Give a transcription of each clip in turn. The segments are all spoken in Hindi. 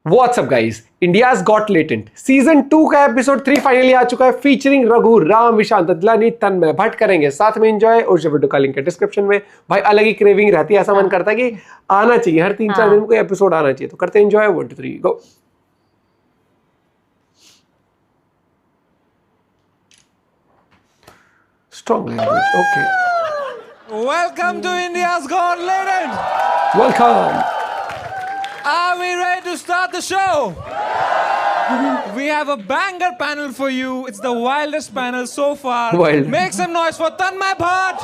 WhatsApp guys, India's got latent season 2 का एपिसोड 3 फाइनली आ चुका है फीचरिंग रघु राम, विशाल ददलानी, तन्मय भट्ट। करेंगे साथ में एंजॉय। और वीडियो का लिंक है डिस्क्रिप्शन में। भाई अलग ही क्रेविंग रहती है, ऐसा मन करता है कि आना चाहिए, हर 3-4 दिन में कोई एपिसोड आना चाहिए। तो करते हैं enjoy. 1 2 3 go. Strong language, okay. Welcome to India's Got Legend. Welcome. Are we ready to start the show? We have a banger panel for you. It's the wildest panel so far. Wild. Make some noise for Tanmay Bhatt.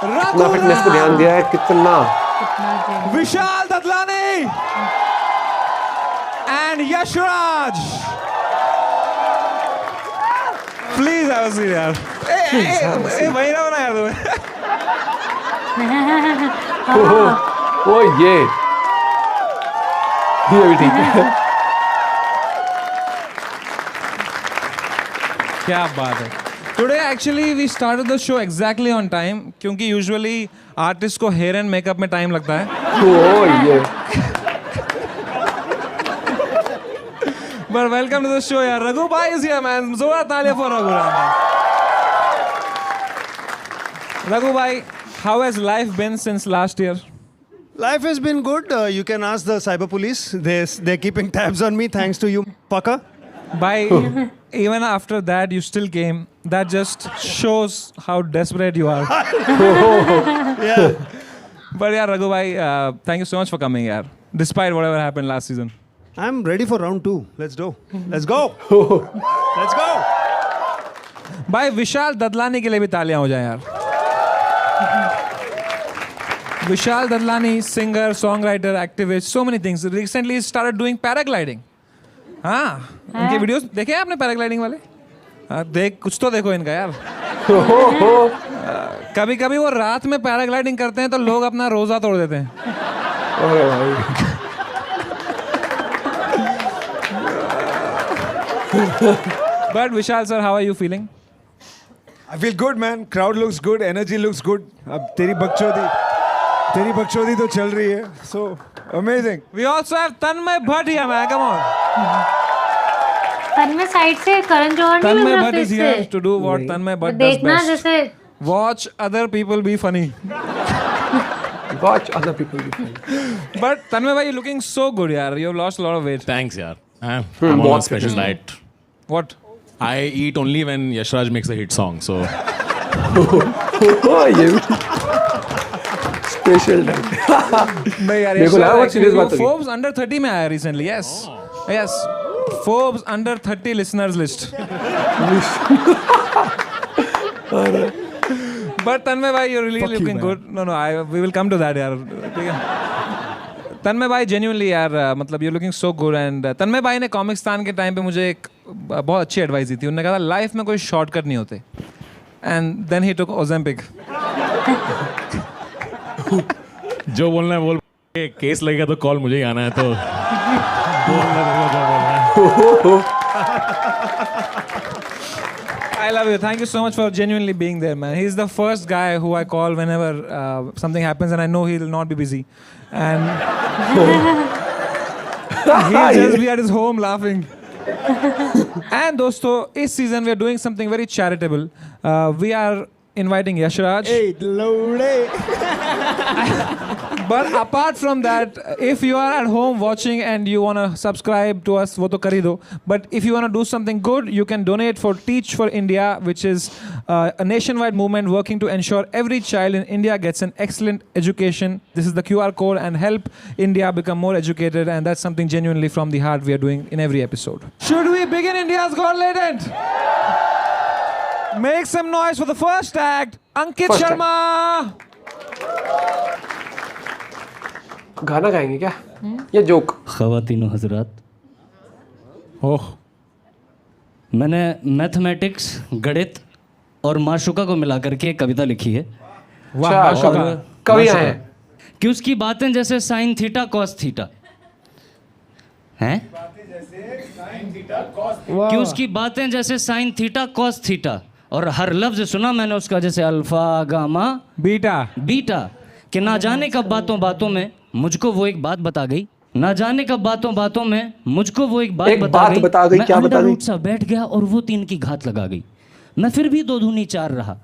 कितना फिटनेस पे ध्यान दिया है, कितना। Vishal Dadlani. And Yash Raj. Please have a seat, यार. वही ना बना यार तुम्हें. ओ ये भी ठीक है। क्या बात है. Today actually we started the show exactly on time क्योंकि usually artist को hair and makeup में time लगता है. ओ ये But welcome to the show यार. Raghu bhai is here man. जोरदार तालियां for Raghu Ram. Raghu bhai, how has life been since last year? Life has been good. You can ask the cyber police. They're keeping tabs on me thanks to you, fucker. Bhai, even after that you still came. That just shows how desperate you are. Yeah. But yeah, Raghu bhai, thank you so much for coming yaar. Despite whatever happened last season. I'm ready for round 2. Let's go. Let's go. Let's go. भाई विशाल ददलानी के लिए भी तालियां हो जाए यार. Vishal Dadlani, singer, songwriter, activist, so many things. Recently he started doing paragliding. हाँ, उनके वीडियोस देखे हैं आपने paragliding वाले? देख कुछ तो देखो इनका यार. कभी कभी वो रात में पैराग्लाइडिंग करते हैं तो लोग अपना रोजा तोड़ देते हैं. अरे भाई But Vishal sir, how are you feeling? I feel good, man. Crowd looks good. Energy looks good. अब तेरी बकचोदी तो चल रही है. So amazing. We also have Tanmay Bhatt here, man. Come on. Tanmay side से करण जौहर नहीं Tanmay लग रहा Bhatt फिर is here से. to do what Tanmay Bhatt does देखना best. जैसे Watch other people be funny. watch other people be funny. But Tanmay bhai, you're looking so good, yaar. You've lost a lot of weight. Thanks, yaar. I'm on a बहुत special diet. What? I eat only when Yashraj makes a hit song. So ओ ये भी स्पेशल डाइट। नहीं यार. देखो ना, बहुत serious बात हो गई. Forbes under 30 में आया recently. Yes. Yes. Forbes under 30 listeners list. But Tanmay bhai, you're really looking good. No, we will come to that, yaar. ठीक है. तन्मय भाई genuinely यार, मतलब you're looking so good. and तन्मय भाई ने कॉमिक्सतान के टाइम पे मुझे एक बहुत अच्छी एडवाइस दी थी. उन्होंने कहा था लाइफ में कोई शॉर्टकट नहीं होते. And then he took Ozempic. जो बोलना है बोल. केस लगेगा तो कॉल मुझे ही आना है तो बोलना जो बोलना है. I love you. Thank you so much for genuinely being there, man. He's the first guy who I call whenever something happens and I know he'll not be busy. And he'll just be at his home laughing. And dosto, this season we are doing something very charitable. We are inviting Yash Raj. Hey, load. But apart from that, if you are at home watching and you want to subscribe to us, वो तो कर ही दो. But if you want to do something good, you can donate for Teach for India, which is a nationwide movement working to ensure every child in India gets an excellent education. This is the QR code and help India become more educated, and that's something genuinely from the heart we are doing in every episode. Should we begin India's Got Legend? Make some noise for the first act, Ankit First act. Sharma. गाना गाएंगे क्या या जोक? ख़वातीनो हज़रात, ओह मैंने मैथमेटिक्स, गणित और माशुका को मिलाकर के एक कविता लिखी है. अच्छा, कवि आए हैं. कि उसकी बातें जैसे साइन थीटा कॉस थीटा हैं. कि उसकी बातें जैसे साइन थीटा कॉस थीटा और हर लफ्ज सुना मैंने उसका जैसे अल्फा गामा बीटा बीटा. कि ना जाने कब बातों बातों में मुझको वो एक बात बता गई ना जाने कब बातों बातों में मुझको वो एक एक बात बता गई, मैं क्या बता गई? अंडरवुड सा बैठ गया और वो 3 की घात लगा गई। मैं फिर भी 2 दूनी 4 रहा,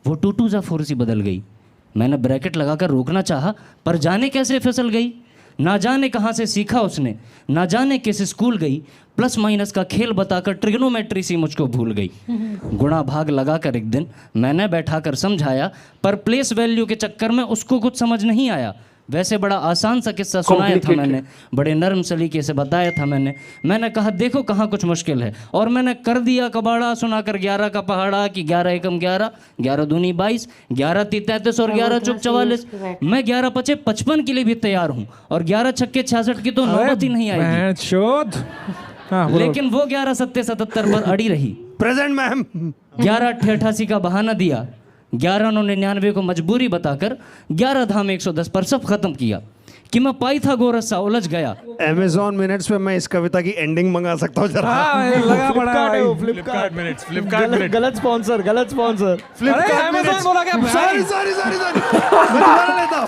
वो 2 2 जा 4 सी बदल गई। मैंने ब्रैकेट लगाकर रोकना चाहा, पर जाने कैसे फिसल गई। ना जाने कहाँ से सीखा उसने, ना जाने किस स्कूल गई, प्लस माइनस का खेल बताकर ट्रिग्नोमेट्री सी मुझको भूल गई। गुणा भाग लगाकर एक दिन मैंने बैठाकर समझाया, पर प्लेस वैल्यू के चक्कर में उसको कुछ समझ नहीं आया। वैसे बड़ा आसान सा किस्सा सुनाया था मैंने, बड़े नरम सलीके से बताया था मैंने कहा देखो कहाँ कुछ मुश्किल है, और मैंने कर दिया कबाड़ा सुनाकर 11 का पहाड़ा कि 11 एकम 11, 11 दूनी 22, 11 ती 33 और 11 चौक 44। मैं 11 पचे 55 के लिए भी तैयार हूँ, और 11 छक्के 66 की तो नौबत ही नहीं आएगी। शोध हाँ, लेकिन वो 11 सत्ते 77 पर अड़ी रही। Present ma'am. 11 88 का बहाना दिया, 11 99 को मजबूरी बताकर 11 धाम 110 पर सब खत्म किया कि मैं पाई था गोरस सा उलझ गया। Amazon मिनट्स पे मैं इस कविता की एंडिंग मंगा सकता हूँ जरा। हाँ, लगा पड़ा है भाई। Flipkart minutes, Flipkart minutes. गलत स्पॉन्सर, गलत स्पॉन्सर। अरे Amazon बोला क्या भाई? सॉरी मैं दोबारा लेता हूँ।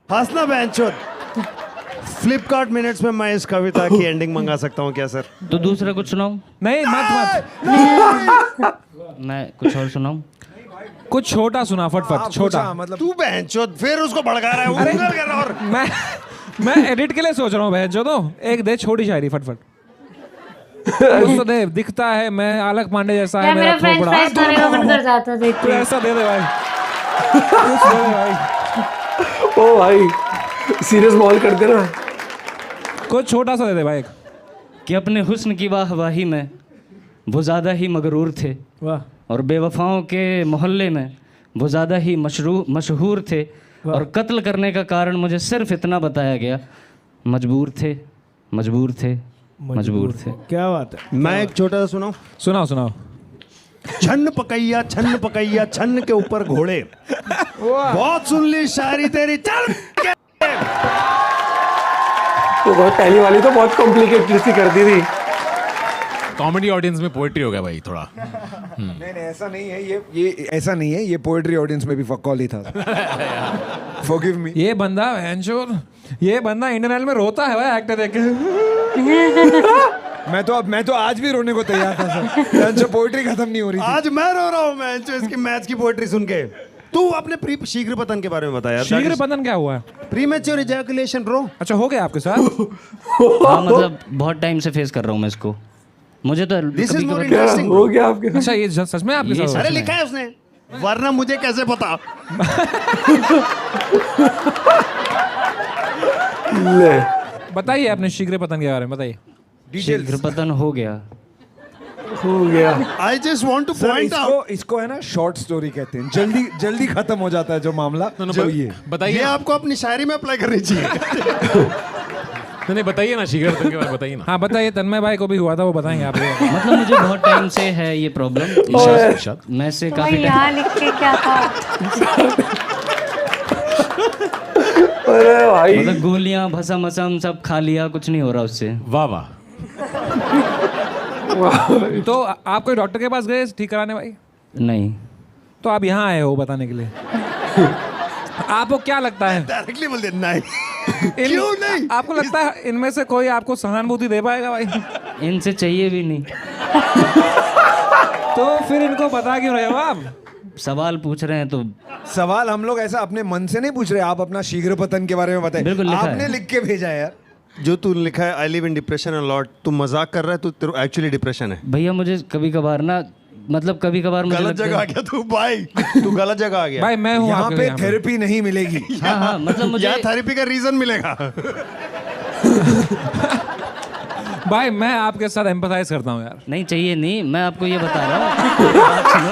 हंसना बेंचोद। फ्लिपकार्ट मिनट्स में मैं इस कविता की एंडिंग मंगा सकता हूँ क्या सर? तो दूसरा कुछ सुनाऊं? नहीं मत मैं कुछ और सुनाऊं? कुछ छोटा सुना फटफट छोटा। मतलब तू बेंचोद फिर उसको भड़का रहा है, उंगल कर रहा है और मैं एडिट के लिए सोच रहा हूँ बहन जो तो एक दे छोटी शायरी फटफट। कुछ तो दे, दिखता है मैं आलक पांडे जैसा है यार मेरा मेरा फ्रेंच थोपड़ा। फ्राइज खाने का मन कर जाता देख तू के। ऐसा दे दे भाई, कुछ दे दे भाई, ओ भाई सीरियस माहौल कर दे ना। कुछ छोटा सा दे दे भाई। कि अपने हुस्न की वाहवाही में वो ज़्यादा ही मगरूर थे, वाह और बेवफाओं के मोहल्ले में वो ज़्यादा ही मशहूर थे, और कत्ल करने का कारण मुझे सिर्फ इतना बताया गया, मजबूर थे मजबूर थे मजबूर थे। क्या बात है। मैं एक छोटा सा सुनाऊं। सुनाओ। छन्न पकैया छन्न के ऊपर घोड़े। बहुत सुन ली शायरी तेरी, चल। तो बहुत पहली वाली तो बहुत कॉम्प्लिकेटेड सी कर दी थी। कॉमेडी ऑडियंस में पोएट्री हो गया भाई थोड़ा। नहीं ऐसा नहीं है, ये ऐसा नहीं है, ये पोएट्री ऑडियंस में भी फक्कौल ही था। Forgive me। ये बंदा इंडियन आइडल में रोता है भाई एक्टर देख के। मैं तो आज भी रोने को तैयार था सर। जो पोएट्री खत्म नहीं हो रही थी। आज मैं रो रहा हूँ मैं इसकी मैच की पोएट्री सुन के। तू अपने शीघ्र पतन के बारे में बता यार। शीघ्र पतन क्या हुआ? Premature ejaculation bro. अच्छा हो गया आपके साथ? हाँ मतलब बहुत टाइम से फेस कर रहा हूँ मैं इसको। मुझे तो दिस इज मोर क्या इंटरेस्टिंग। हो गया आपके? अच्छा ये सच में आपके ये साथ? अरे लिखा है उसने, वरना मुझे कैसे पता। ले बताइए अपने शीघ्र पतन के बारे में बताइए। शीघ्र पतन हो गया। I just want two point out. इसको है ना शॉर्ट स्टोरी कहते हैं। जल्दी खत्म हो जाता है जो मामला। जो ये ये बताइए आपको अपनी शायरी में अप्लाई करनी चाहिए। नहीं बताइए ना शीघ्र पतन के बारे में बताइए ना। हाँ बताइए, तन्मय भाई को भी हुआ था वो बताएंगे आप। मतलब मुझे बहुत टाइम से है ये प्रॉब्लम। मैं से तो काफी भाई यहाँ लिख के क्या था? अरे भाई मतलब गोलियां भसम असम सब खा लिया, कुछ नहीं हो रहा उससे। वाह वाह। तो आप कोई डॉक्टर के पास गए ठीक कराने भाई? नहीं। तो आप यहाँ आए हो बताने के लिए। आपको क्या लगता है? डायरेक्टली बोल दे नहीं। क्यों नहीं? आपको लगता है इनमें से कोई आपको सहानुभूति दे पाएगा भाई? इनसे चाहिए भी नहीं। तो फिर इनको बता क्यों रहे हो आप? सवाल पूछ रहे हैं तो सवाल हम लोग ऐसा अपने मन से नहीं पूछ रहे। आप अपना शीघ्र पतन के बारे में बताएं। बिल्कुल लिखा आपने है। लिख के भेजा है यार। जो तू लिखा है I live in depression a lot, तू मजाक कर रहा है, तू तेरे एक्चुअली डिप्रेशन है। भैया मुझे कभी कभार ना, मतलब कभी कभार मुझे गलत लगता जगह आ है। गया तू भाई, तू गलत जगह आ गया। भाई मैं हूँ यहाँ आपके पे लिए यहाँ पे। थेरेपी नहीं मिलेगी। हाँ मतलब मुझे यहाँ थेरेपी का रीजन मिलेगा। भाई मैं आपके साथ एम्पैथाइज करता हूँ यार। नहीं चाहिए नहीं, मैं आपको ये बता रहा हूँ। बात सुनो।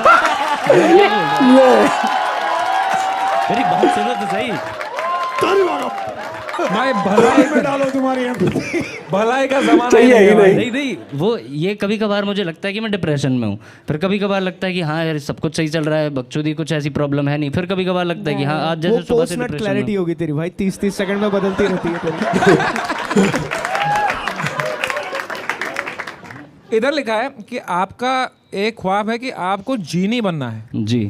मेरी बात सुनो तो सही। भाई भलाई में डालो तुम्हारी भलाई का जमाना चाहिए ही नहीं। नहीं नहीं, वो ये कभी कभार मुझे लगता है कि मैं डिप्रेशन में हूँ, फिर कभी कभार लगता है कि हाँ यार सब कुछ सही चल रहा है, बकचोदी कुछ ऐसी प्रॉब्लम है नहीं, फिर कभी कभार लगता है कि हाँ आज वो जैसे सुबह पोस्ट से नट डिप्रेशन क्लैरिटी में। होगी तेरी भाई, 30 सेकंड में बदलती रहती है तेरी। इधर लिखा है कि आपका एक ख्वाब है कि आपको जीनी बनना है, जी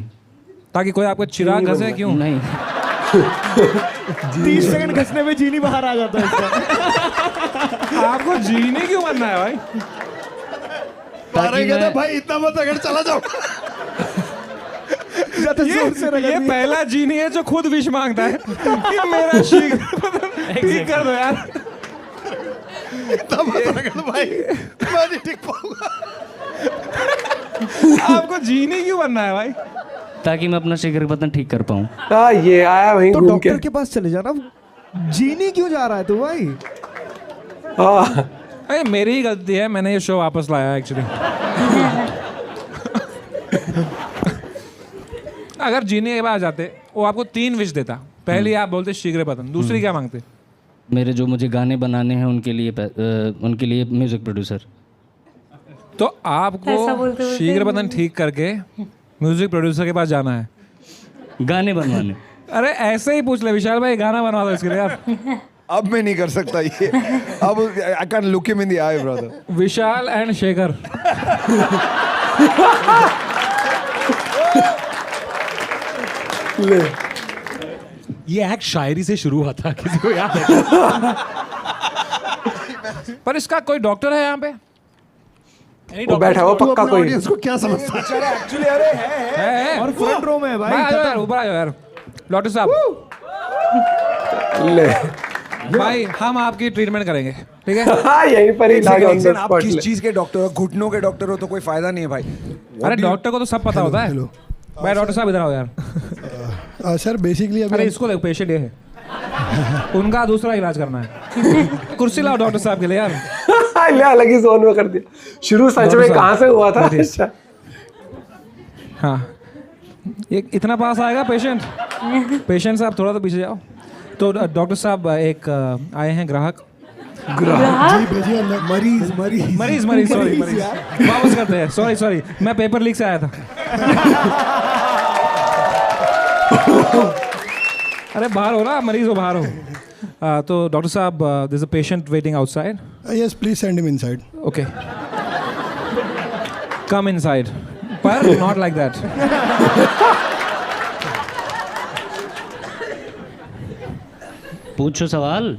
ताकि कोई आपको चिराग घसे क्यों? नहीं 30 सेकंड घसने में जीनी बाहर आ जाता है इसका। आपको जीनी क्यों बनना है भाई? तारे कहते हैं, भाई इतना मत अगर चला जाओ। ज्यादा जोर से रगड़ ये दिया। पहला जीनी है जो खुद विश मांगता है कि मेरा शीघ्र ठीक कर दो यार। इतना मत अगर भाई मैं नहीं टिक पाऊंगा। आपको जीनी क्यों बनना है भाई? ताकि मैं अपना शीघ्र पतन ठीक कर पाऊँ। हाँ ये आया वहीं तो घूम के। डॉक्टर के पास चले जाना। जीनी क्यों जा रहा है तू भाई? हाँ अरे मेरी ही गलती है, मैंने ये शो वापस लाया एक्चुअली। अगर जीने के बाद जाते वो आपको 3 विश देता। पहली आप बोलते शीघ्र पतन, दूसरी क्या मांगते? मेरे जो मुझे गाने बनाने हैं उनके लिए म्यूजिक प्रोड्यूसर। तो ऐसा आपको बोलते बोलते शीघ्र पतन ठीक करके म्यूजिक प्रोड्यूसर के पास जाना है। गाने बनवाने। अरे ऐसे ही पूछ ले विशाल भाई, गाना बनवा दो इसके लिए यार। अब मैं नहीं कर सकता ये। अब I can look him in the I brother. Vishal and Shekhar. ले ये एक्ट शायरी से शुरू हुआ था, किसी को याद है? पर इसका कोई डॉक्टर है यहाँ पे? वो बैठा हुआ तू पक्का अपने कोई। ऑडियंस को क्या समझता है? एक्चुअली अरे है। है। और फ्रंट रो में है भाई आ जाओ यार, भाई। ऊपर आ जाओ यार। डॉक्टर साहब ले भाई हम आपकी ट्रीटमेंट करेंगे, ठीक है? हाँ यहीं पर ही लागे on the आप spot किस ले। चीज के डॉक्टर हो? घुटनों के डॉक्टर हो तो कोई फायदा नहीं है भाई। अरे डॉक्टर को तो सब पता होता है। हेलो। भाई डॉक्टर साहब इधर आओ यार। सर बेसिकली अरे अभी इसको देखो, पेशेंट ये है, उनका दूसरा इलाज करना है। कुर्सी लाओ डॉक्टर साहब के लिए यार। ले अलग ही जोन में कर दिया। शुरू सच डॉक्टर में साहब। कहाँ से हुआ था? अच्छा हाँ ये इतना पास आएगा पेशेंट। पेशेंट साहब थोड़ा तो पीछे जाओ। तो डॉक्टर साहब एक आए हैं ग्राहक। जी भेजिए अंदर। मरीज मरीज मरीज सॉरी वापस करते हैं। सॉरी मैं पेपर लीक से आया था। अरे बाहर हो ना, मरीज हो बाहर हो। तो डॉक्टर साहब there is a patient waiting outside. Yes please send him inside. Okay come inside, पर नॉट लाइक दैट। पूछो सवाल।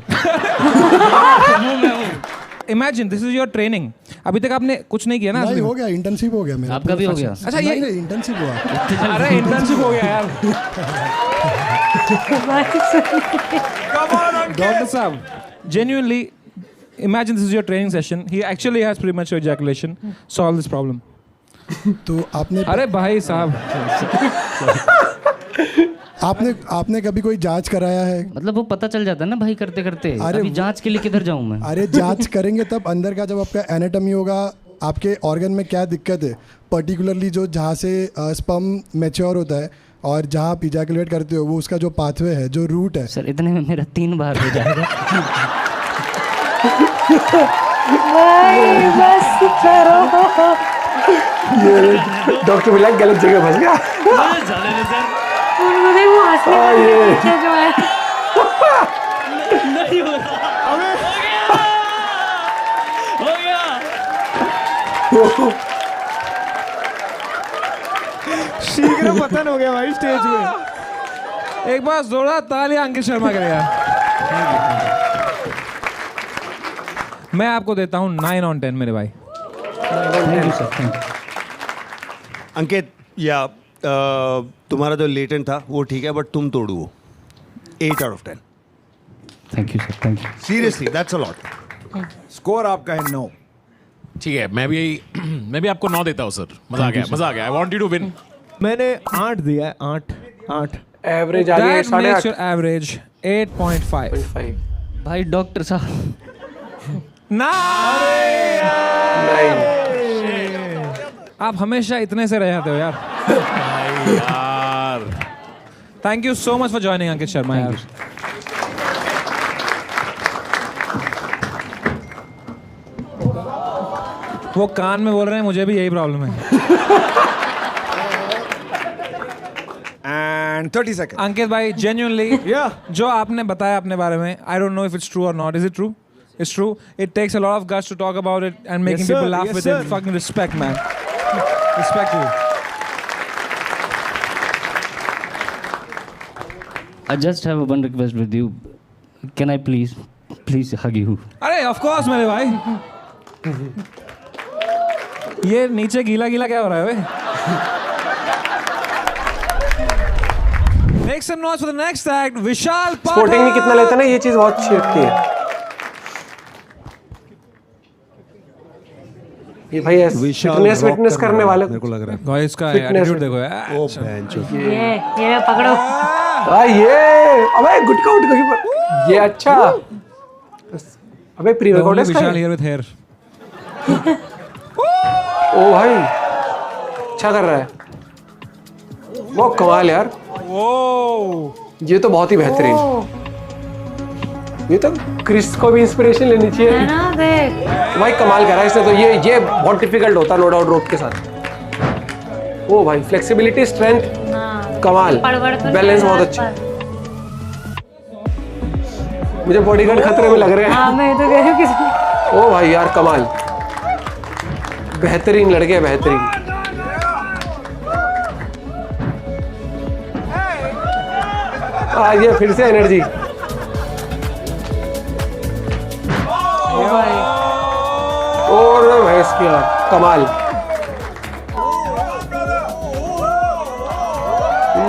Imagine this is your training. अभी तक आपने कुछ नहीं किया ना? नहीं असली में? हो गया, इंटर्नशिप हो गया मेरा। आपका भी हो गया? अच्छा ये नहीं इंटर्नशिप हुआ। अरे इंटर्नशिप हो गया यार। Doctor Saab, genuinely, imagine this is your training session. He actually has premature ejaculation. Solve this problem. तो आपने अरे भाई साहब, आपने कभी कोई जांच कराया है? मतलब वो पता चल जाता है ना भाई करते करते। अरे अभी जांच के लिए किधर जाऊं मैं? अरे जांच करेंगे तब अंदर का जब आपका एनाटॉमी होगा, आपके ऑर्गन में क्या दिक्कत है, पर्टिकुलरली जो जहाँ से स्पर्म मैच्योर होता है और जहाँ आप इजैकुलेट करते हो वो उसका जो पाथवे है, जो रूट है। सर इतने में मेरा 3 बार हो जाएगा। भाई बस करो। डॉक्टर मिला गलत जगह फंस गया। मुझे वो हंसने का ये। पीछे जो है। नहीं हो रहा। हो गया। शीघ्र पतन हो गया भाई स्टेज में। एक बार जोरदार तालियां अंकित शर्मा के लिए यार। मैं आपको देता हूँ 9 on 10 मेरे भाई। अंकित या तुम्हारा जो लेटेंट था वो ठीक है, बट तुम तोड़ू वो 8 out of 10। Thank you sir, thank you. Seriously that's a lot. Score आपका है 9। ठीक है, मैं भी आपको 9 देता हूँ सर। मजा आ गया। I want you to win. मैंने 8 दिया है। 8 एवरेज आ गया That makes 8.5। your average 8.5. भाई डॉक्टर साहब आप हमेशा इतने से रह जाते हो यार। यार thank you so much for joining Ankit Sharma यार। वो कान में बोल रहे हैं, मुझे भी यही प्रॉब्लम है। And 30 second. अंकित भाई जेन्युइनली Yeah. जो आपने बताया अपने बारे में, I don't know if it's true और not. Is it true? It's true. It takes a lot of guts to talk about it and making Yes, sir. people laugh Yes, with sir. it. Fucking respect, man. Respect you. I just have one request with you. Can I please hug you? अरे ऑफ कोर्स मेरे भाई. ये नीचे गीला गीला क्या हो रहा है बे? Make some noise for the next act. Vishal Pathak. Sporting में कितना लेता है ना, ये चीज बहुत अच्छी लगती है. ये भाई फिटनेस करने वाले मेरे को लग रहा है. भाई इसका Fitness एटीट्यूड है. देखो यार. ओ बेंचो. ये पकड़ो. ये अबे गुटका उठका ये अच्छा. अबे प्री वर्कआउट है विशाल here with hair. ओ भाई अच्छा कर रहा है वो. कमाल यार. ये तो बहुत ही बेहतरीन. ये तो क्रिस को भी इंस्पिरेशन लेनी चाहिए. है ना देख. भाई कमाल करा है इसने तो. ये बहुत डिफिकल्ट होता है नो डाउट रोप के साथ. ओ भाई फ्लेक्सिबिलिटी स्ट्रेंथ कमाल. बैलेंस बहुत अच्छा. मुझे बॉडीगार्ड खतरे में लग रहे हैं. हाँ मैं तो कह रही हूँ किसी. ओ भाई यार कमाल. बेहतरीन लड़के हैं बेहतरीन. ये फिर से एनर्जी. और भाई इसकी कमाल.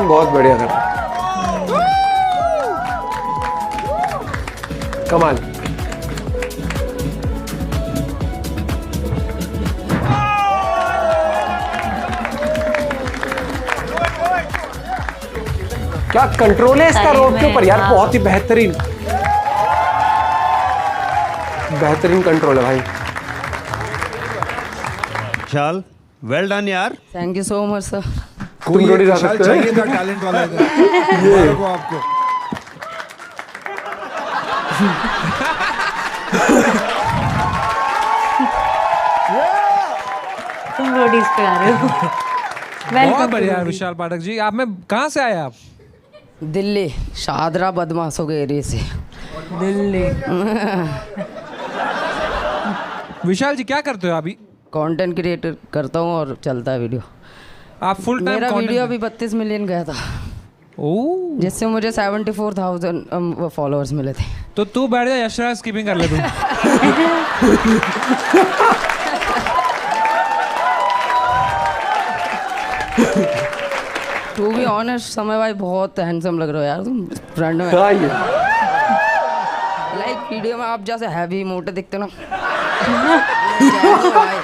बहुत बढ़िया कर. कमाल. क्या कंट्रोल है इसका रोड के ऊपर यार. बहुत ही बेहतरीन कंट्रोल है भाई. विशाल वेल डन यार. Thank you so much sir. कोई रोटी खा विशाल सकते हो? चाहिए था टैलेंट वाला इधर. को आपको तुम रोटीज पे आ रहे हो. बहुत वेलकम. बढ़िया विशाल पाठक जी. आप में कहाँ से आए आप? दिल्ली शादरा बदमाशों के एरिया से. दिल्ली. विशाल जी क्या करते हो अभी? कंटेंट क्रिएटर करता हूँ और चलता है वीडियो. आप फुल टाइम मेरा वीडियो अभी 32 मिलियन गया था ओह. जिससे मुझे 74,000 फॉलोअर्स मिले थे. तो तू बैठ जा यशराज स्किपिंग कर ले तू. टू बी ऑनेस्ट समय भाई बहुत हैंडसम लग रहे हो यार तुम फ्रंट में. लाइक वीडियो में आप जैसे हैवी मोटे दिखते हो ना. भाई.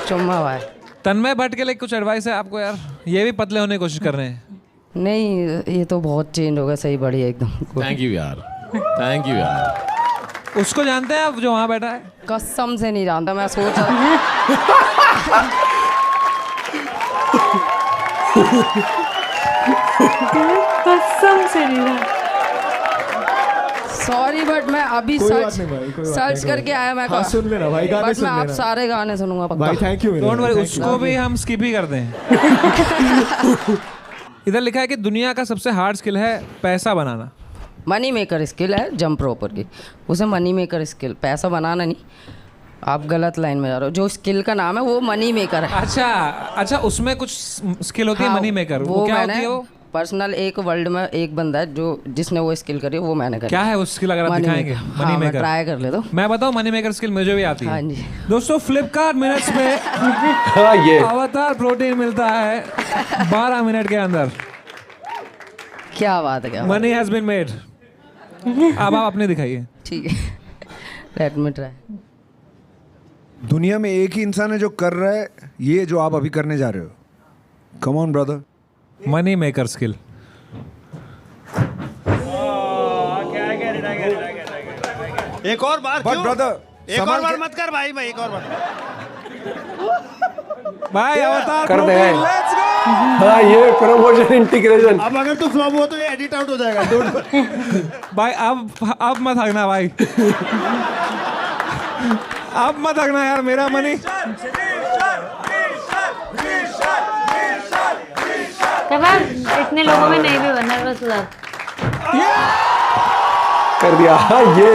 चुम्मा भाई. तन्मय भट्ट के लिए कुछ एडवाइस है आपको यार? ये भी पतले होने की कोशिश कर रहे हैं. नहीं ये तो बहुत चेंज हो गया. सही बढ़िया एकदम. थैंक यू यार. थैंक यू यार. उसको जानते हैं आप जो वहाँ बैठा है? कसम से नहीं जानता. मैं सोच रहा कसम से नहीं. सॉरी बट मैं अभी सर्च करके आया. मैं हाँ सुन लेना भाई गाने बट सुन मैं आप लेना सारे गाने सुनूंगा पक्का. भाई. Thank you. डोंट वरी उसको भी हम स्किप ही कर दें. इधर लिखा है कि दुनिया का सबसे हार्ड स्किल है पैसा बनाना. मनी मेकर स्किल है जंप रोपर की. उसे मनी मेकर स्किल पैसा बनाना नहीं. आप गलत लाइन में जा रहे हो. जो स्किल का नाम है वो मनी मेकर है. अच्छा उसमें कुछ स्किल होती है मनी मेकर. वो क्या होती है? वो पर्सनल एक वर्ल्ड में एक बंदा है जो जिसने वो स्किल करी है वो मैंने करी. क्या है वो स्किल अगर आप दिखाएंगे? मनी मेकर ट्राई कर ले तो. मैं बताऊं मनी मेकर स्किल मुझे भी आती है. हाँ जी. दोस्तों फ्लिपकार्ट मिनट्स में ये अवतार प्रोटीन मिलता है 12 मिनट के अंदर. क्या बात है. क्या मनी हैज बीन मेड. अब आप अपने दिखाइए. ठीक है. Let me try. दुनिया में एक ही इंसान है जो कर रहा है ये जो आप अभी करने जा रहे हो. Come on brother. Money maker skill. एक और बार बट क्यों? ब्रदर एक और बार मत कर भाई. एक और बार. भाई अवतार कर दे. Protein let's go. हाँ ये प्रमोशन इंटीग्रेशन. अब अगर तू फ्लॉप हुआ तो ये एडिट आउट हो जाएगा. भाई अब मत हगना भाई. अब मत हगना यार मेरा मनी. इतने लोगों में नहीं भी बनना है बस उधर. कर दिया. हाँ ये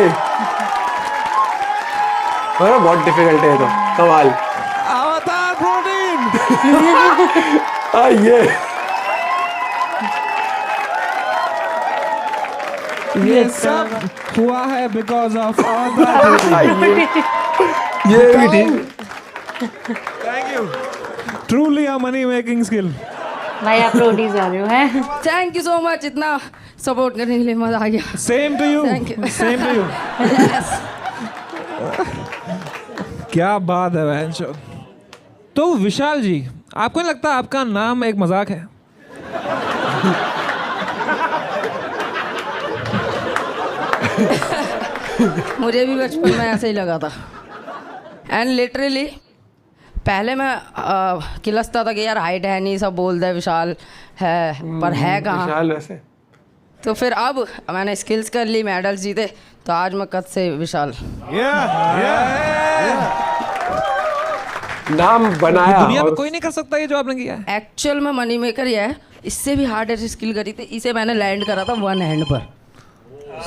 बहुत डिफिकल्ट है तो. कमाल. अवतार प्रोटीन. ये सब हुआ है बिकॉज ऑफ ऑल ये भी ठीक। Thank you truly a money making skill भाई आप रोटी जा रहे हो हैं? थैंक यू सो मच, इतना सपोर्ट करने के लिए मजा आ गया। Same to you Thank you. Same to you Yes. क्या बात है बहन। तो विशाल जी, आपको नहीं लगता आपका नाम एक मजाक है? मुझे भी बचपन में ऐसे ही लगा था। एंड लिटरली पहले मैं किलसता था कि यार हाइट है नहीं, सब बोलते हैं विशाल है, पर है कहाँ। विशाल वैसे तो फिर अब मैंने स्किल्स कर ली, मेडल्स जीते, तो आज मैं कद से विशाल। नाम बनाया। दुनिया में और कोई नहीं कर सकता ये जो आपने किया है। एक्चुअल में मनी मेकर ही है, इससे भी हार्ड स्किल करी थी, इसे मैंने लैंड करा था वन हैंड पर।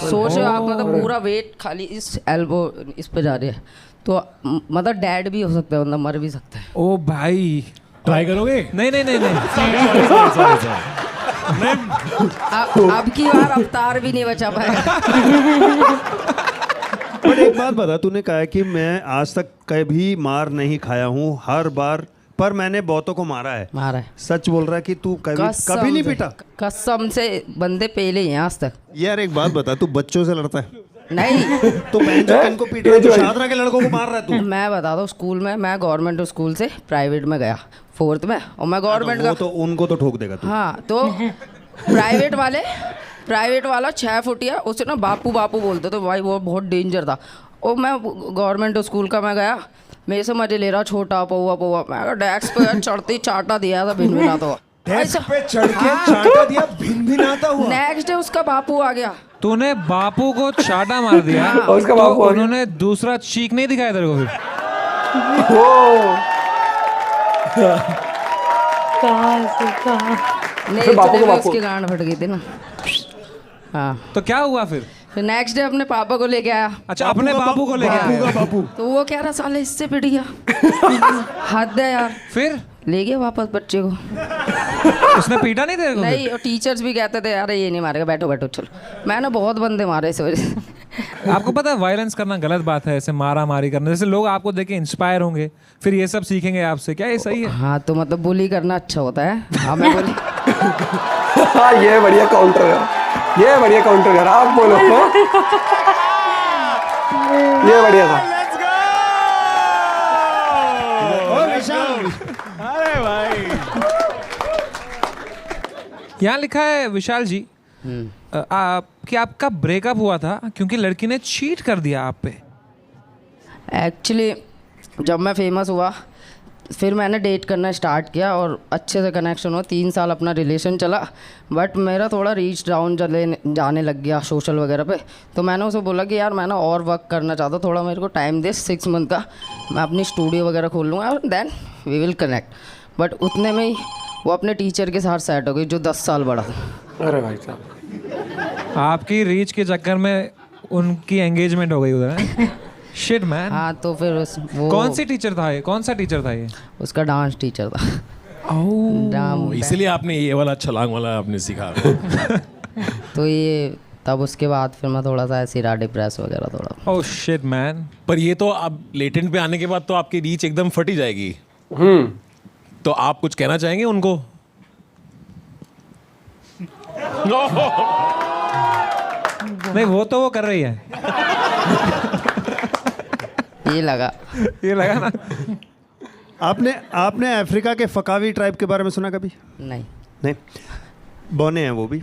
सोचो आप, मतलब पूरा वेट खाली इस एल्बो इस पे जा रही है, तो मतलब डैड भी हो सकता है, मतलब मर भी सकता है। ओ भाई, ट्राई करोगे? नहीं नहीं नहीं नहीं अब की बार अवतार भी नहीं बचा पाएगा। बट एक बात बता, तूने कहा कि मैं आज तक कभी मार नहीं खाया हूँ, हर बार, पर मैंने बहुतों को मारा है। मारा है। सच बोल रहा है कि तू कभी नहीं पीटा? कसम से बंदे पेले हैं आज तक। यार एक बात बता, तू बच्चों से लड़ता है? नहीं तो बहन जो इनको पीट रहा है, तू शादरा के लड़कों को मार रहा है तू? मैं बता दूँ, स्कूल में मैं गवर्नमेंट स्कूल से प्राइवेट में गया 4th में, और मैं गवर्नमेंट का तो उनको तो ठोक देगा तू। हाँ, तो प्राइवेट वाला 6 फुटिया, उसे ना बापू बापू बोलते थे भाई, वो बहुत डेंजर था। और मैं गवर्नमेंट स्कूल का मैं गया, मेरे से मजे ले रहा, छोटा पौवा पौवा, मैं डेस्क पे चढ़ते ही चाटा दिया था भिन भिनाता हुआ। डेस्क पे चढ़ के चाटा दिया भिन-भिनाता हुआ। नेक्स्ट डे उसका बापू आ गया। तूने बापू को चाटा मार दिया और उसका तो बापू आ गया। उन्होंने दूसरा चीख नहीं दिखाया तेरे को फिर? नहीं, बापू इतने को में बापू। उसकी गांड फट गई थी ना। हाँ, तो क्या हुआ फिर? फिर नेक्स्ट डे अपने पापा को लेके आया, अच्छा, अपने बापू को लेके आया। बापू तो वो कह रहा साले इससे पिट गया। हद है यार। फिर ले गया वापस बच्चे को। उसने पीटा नहीं तेरे को? नहीं, और टीचर्स भी कहते थे यार ये नहीं मारेगा, बैठो बैठो चलो। मैंने बहुत बंदे मारे इस वजह से। आपको पता है वायलेंस करना गलत बात है, ऐसे मारा मारी करना। जैसे लोग आपको देख के इंस्पायर होंगे, फिर ये सब सीखेंगे आपसे, क्या ये सही है? हाँ, तो मतलब बुली करना अच्छा होता है। हाँ, मैं बोली हाँ, ये बढ़िया काउंटर है, ये बढ़िया काउंटर है, आप बोलो। ये बढ़िया था। अरे भाई, यहाँ लिखा है विशाल जी कि आपका ब्रेकअप हुआ था क्योंकि लड़की ने चीट कर दिया आप पे। एक्चुअली जब मैं फेमस हुआ, फिर मैंने डेट करना स्टार्ट किया और अच्छे से कनेक्शन हुआ। 3 साल अपना रिलेशन चला, बट मेरा थोड़ा रीच डाउन जाने लग गया सोशल वगैरह पे। तो मैंने उसे बोला कि यार मैं ना और वर्क करना चाहता हूँ, थोड़ा मेरे को टाइम दे, 6 मंथ का, मैं अपनी स्टूडियो वगैरह खोल लूँगा और then we will connect. But उतने में ही वो अपने टीचर के साथ सेट हो गई, जो 10 साल बड़ा था। अरे भाई साहब, आपकी रीच के चक्कर में उनकी एंगेजमेंट हो गई उधर। Shit man. हाँ, तो फिर वो कौन सी टीचर था ये? कौन सा टीचर था ये? उसका डांस टीचर था। इसलिए आपने ये वाला छलांग वाला आपने सीखा। तो ये तब उसके बाद फिर मैं थोड़ा सा ऐसे रहा, डिप्रेस वगैरह थोड़ा। Oh shit man. पर ये तो अब लेटेंट पे आने के बाद तो आपकी रीच एकदम फटी जाएगी। तो आप कुछ कहना चाहेंगे उनको? नहीं, वो तो वो कर रही है। ये लगा ना। आपने अफ्रीका के फकावी ट्राइब के बारे में सुना कभी? नहीं। नहीं, बौने हैं वो भी,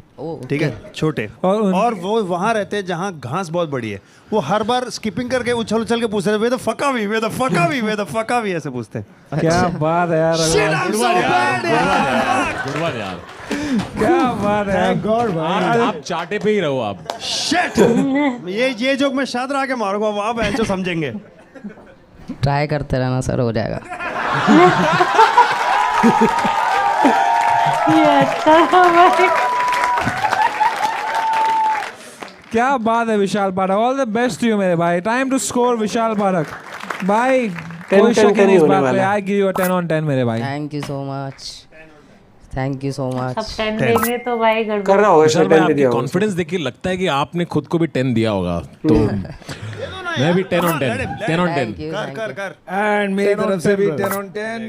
ठीक है, छोटे, और वो वहाँ रहते हैं जहाँ घास बहुत बड़ी है। वो हर बार स्किपिंग करके उछल उछल के पूछ रहे वे द फकावी वे द फकावी वे द फकावी ऐसे पूछते हैं। क्या बात है यार, गुड यार, क्या बात है। आप चाटे पे ही रहो आप। शिट, ये जोक मैं शादरा आके मारूंगा, वो आप जो समझेंगे। ट्राई करते रहना सर, हो जाएगा। क्या बात है Vishal Pathak, all the best to you मेरे भाई। Time to score Vishal Pathak भाई। कोई शक ही 10 नहीं ही इस होने बात पे। वाला है। आई गिव यू 10 on 10 मेरे भाई। Thank you so much, thank you सो सब मच। 10 देंगे तो भाई कर गड़बड़। रहा होगा विशाल शायद भाई 10 भी आपकी दिया होगा। कॉन्फिडेंस देख के लगता है कि आपने खुद को भी 10 दिया होगा, तो मैं भी 10 on 10, 10 on 10। थैंक यू, कर कर कर एंड मेरी तरफ से भी 10 on 10।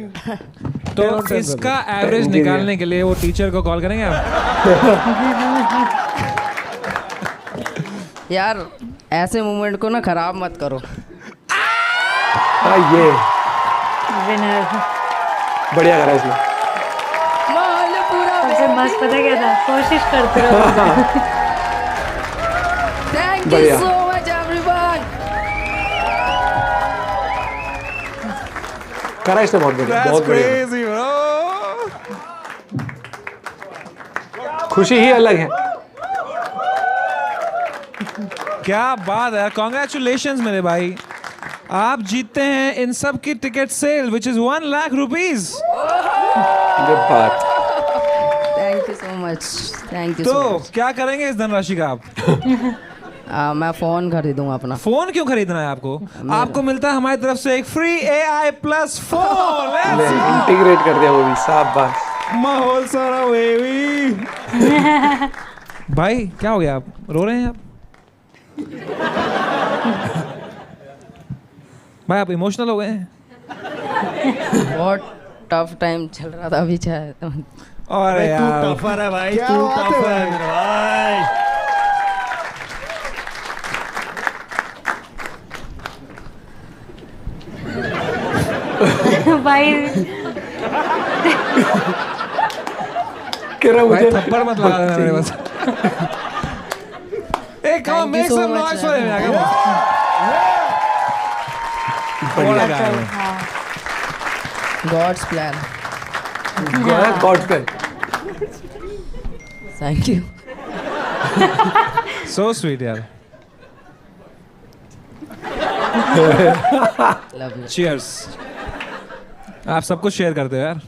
तो इसका एवरेज निकालने के लिए वो टीचर को कॉल करेंगे आप? यार ऐसे मोमेंट को ना खराब मत करो। हाँ ये विनर। बढ़िया करा इसने। सबसे मस्त पता क्या था, कोशिश करते रहो। थैंक यू बढ़िया। So much everyone. करा इसने बहुत बढ़िया, बहुत बढ़िया। Crazy, bro. खुशी ही अलग है। क्या बात है, कॉन्ग्रेचुलेशंस मेरे भाई। आप जीतते हैं इन सब की ticket sale which is 1 lakh rupees. ये बात। Thank you so much, thank you so तो मच। क्या करेंगे इस धनराशि का आप? मैं फ़ोन खरीदूंगा अपना। फोन क्यों खरीदना है आपको? आपको मिलता है हमारी तरफ से एक free AI plus phone. Integrate कर दिया वो भी, शाबाश। माहौल सारा बेबी। भाई क्या हो गया, आप रो रहे हैं आप? भाई आप इमोशनल हो गए हैं? बहुत टफ टाइम चल रहा था अभी चाहे। और तू यार टफर है भाई, क्या तू बात है टफर है मेरा भाई। भाई कह रहा भाई मुझे थप्पड़ मत लगा देना मेरे पास। Hey, come on, Thank you make so some much, noise for him. everyone. What a guy. God's plan. God's plan. Thank you. So sweet यार। Love you. Cheers. आप सब कुछ शेयर करते हो यार।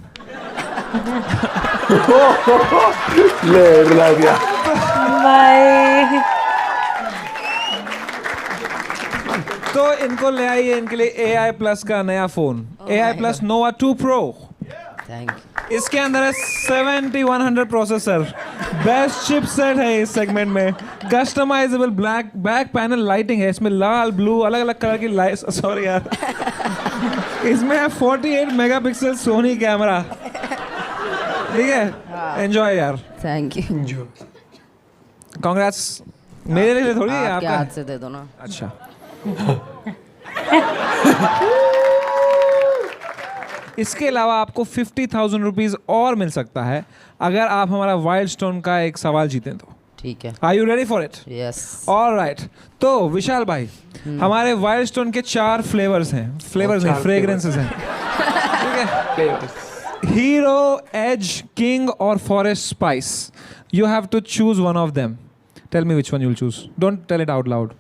ले रुला दिया। भाई तो इनको ले आइए इनके लिए AI प्लस का नया phone, AI plus Nova 2 Pro। Thank you. इसके अंदर है 7100 प्रोसेसर, बेस्ट चिपसेट है इस सेगमेंट में, customisable black back panel lighting है, इसमें लाल ब्लू अलग अलग कलर की लाइट, सॉरी यार, इसमें है 48 मेगापिक्सल सोनी कैमरा। ठीक है, एंजॉय यार। Thank you. कांग्रेट्स मेरे लिए थोड़ी है आपके आपका। हाथ से दे दो ना। अच्छा इसके अलावा आपको 50,000 रुपीज और मिल सकता है अगर आप हमारा वाइल्ड स्टोन का एक सवाल जीतें तो। ठीक है। Are you ready for it? Yes. Alright, तो विशाल भाई हमारे वाइल्ड स्टोन के 4 फ्लेवर्स हैं, फ्लेवर्स नहीं, फ्रेग्रेंसेस हैं। ठीक है, हीरो, एज, किंग और forest spice. You have to choose one of them. Tell me which one you will choose, don't tell it out loud.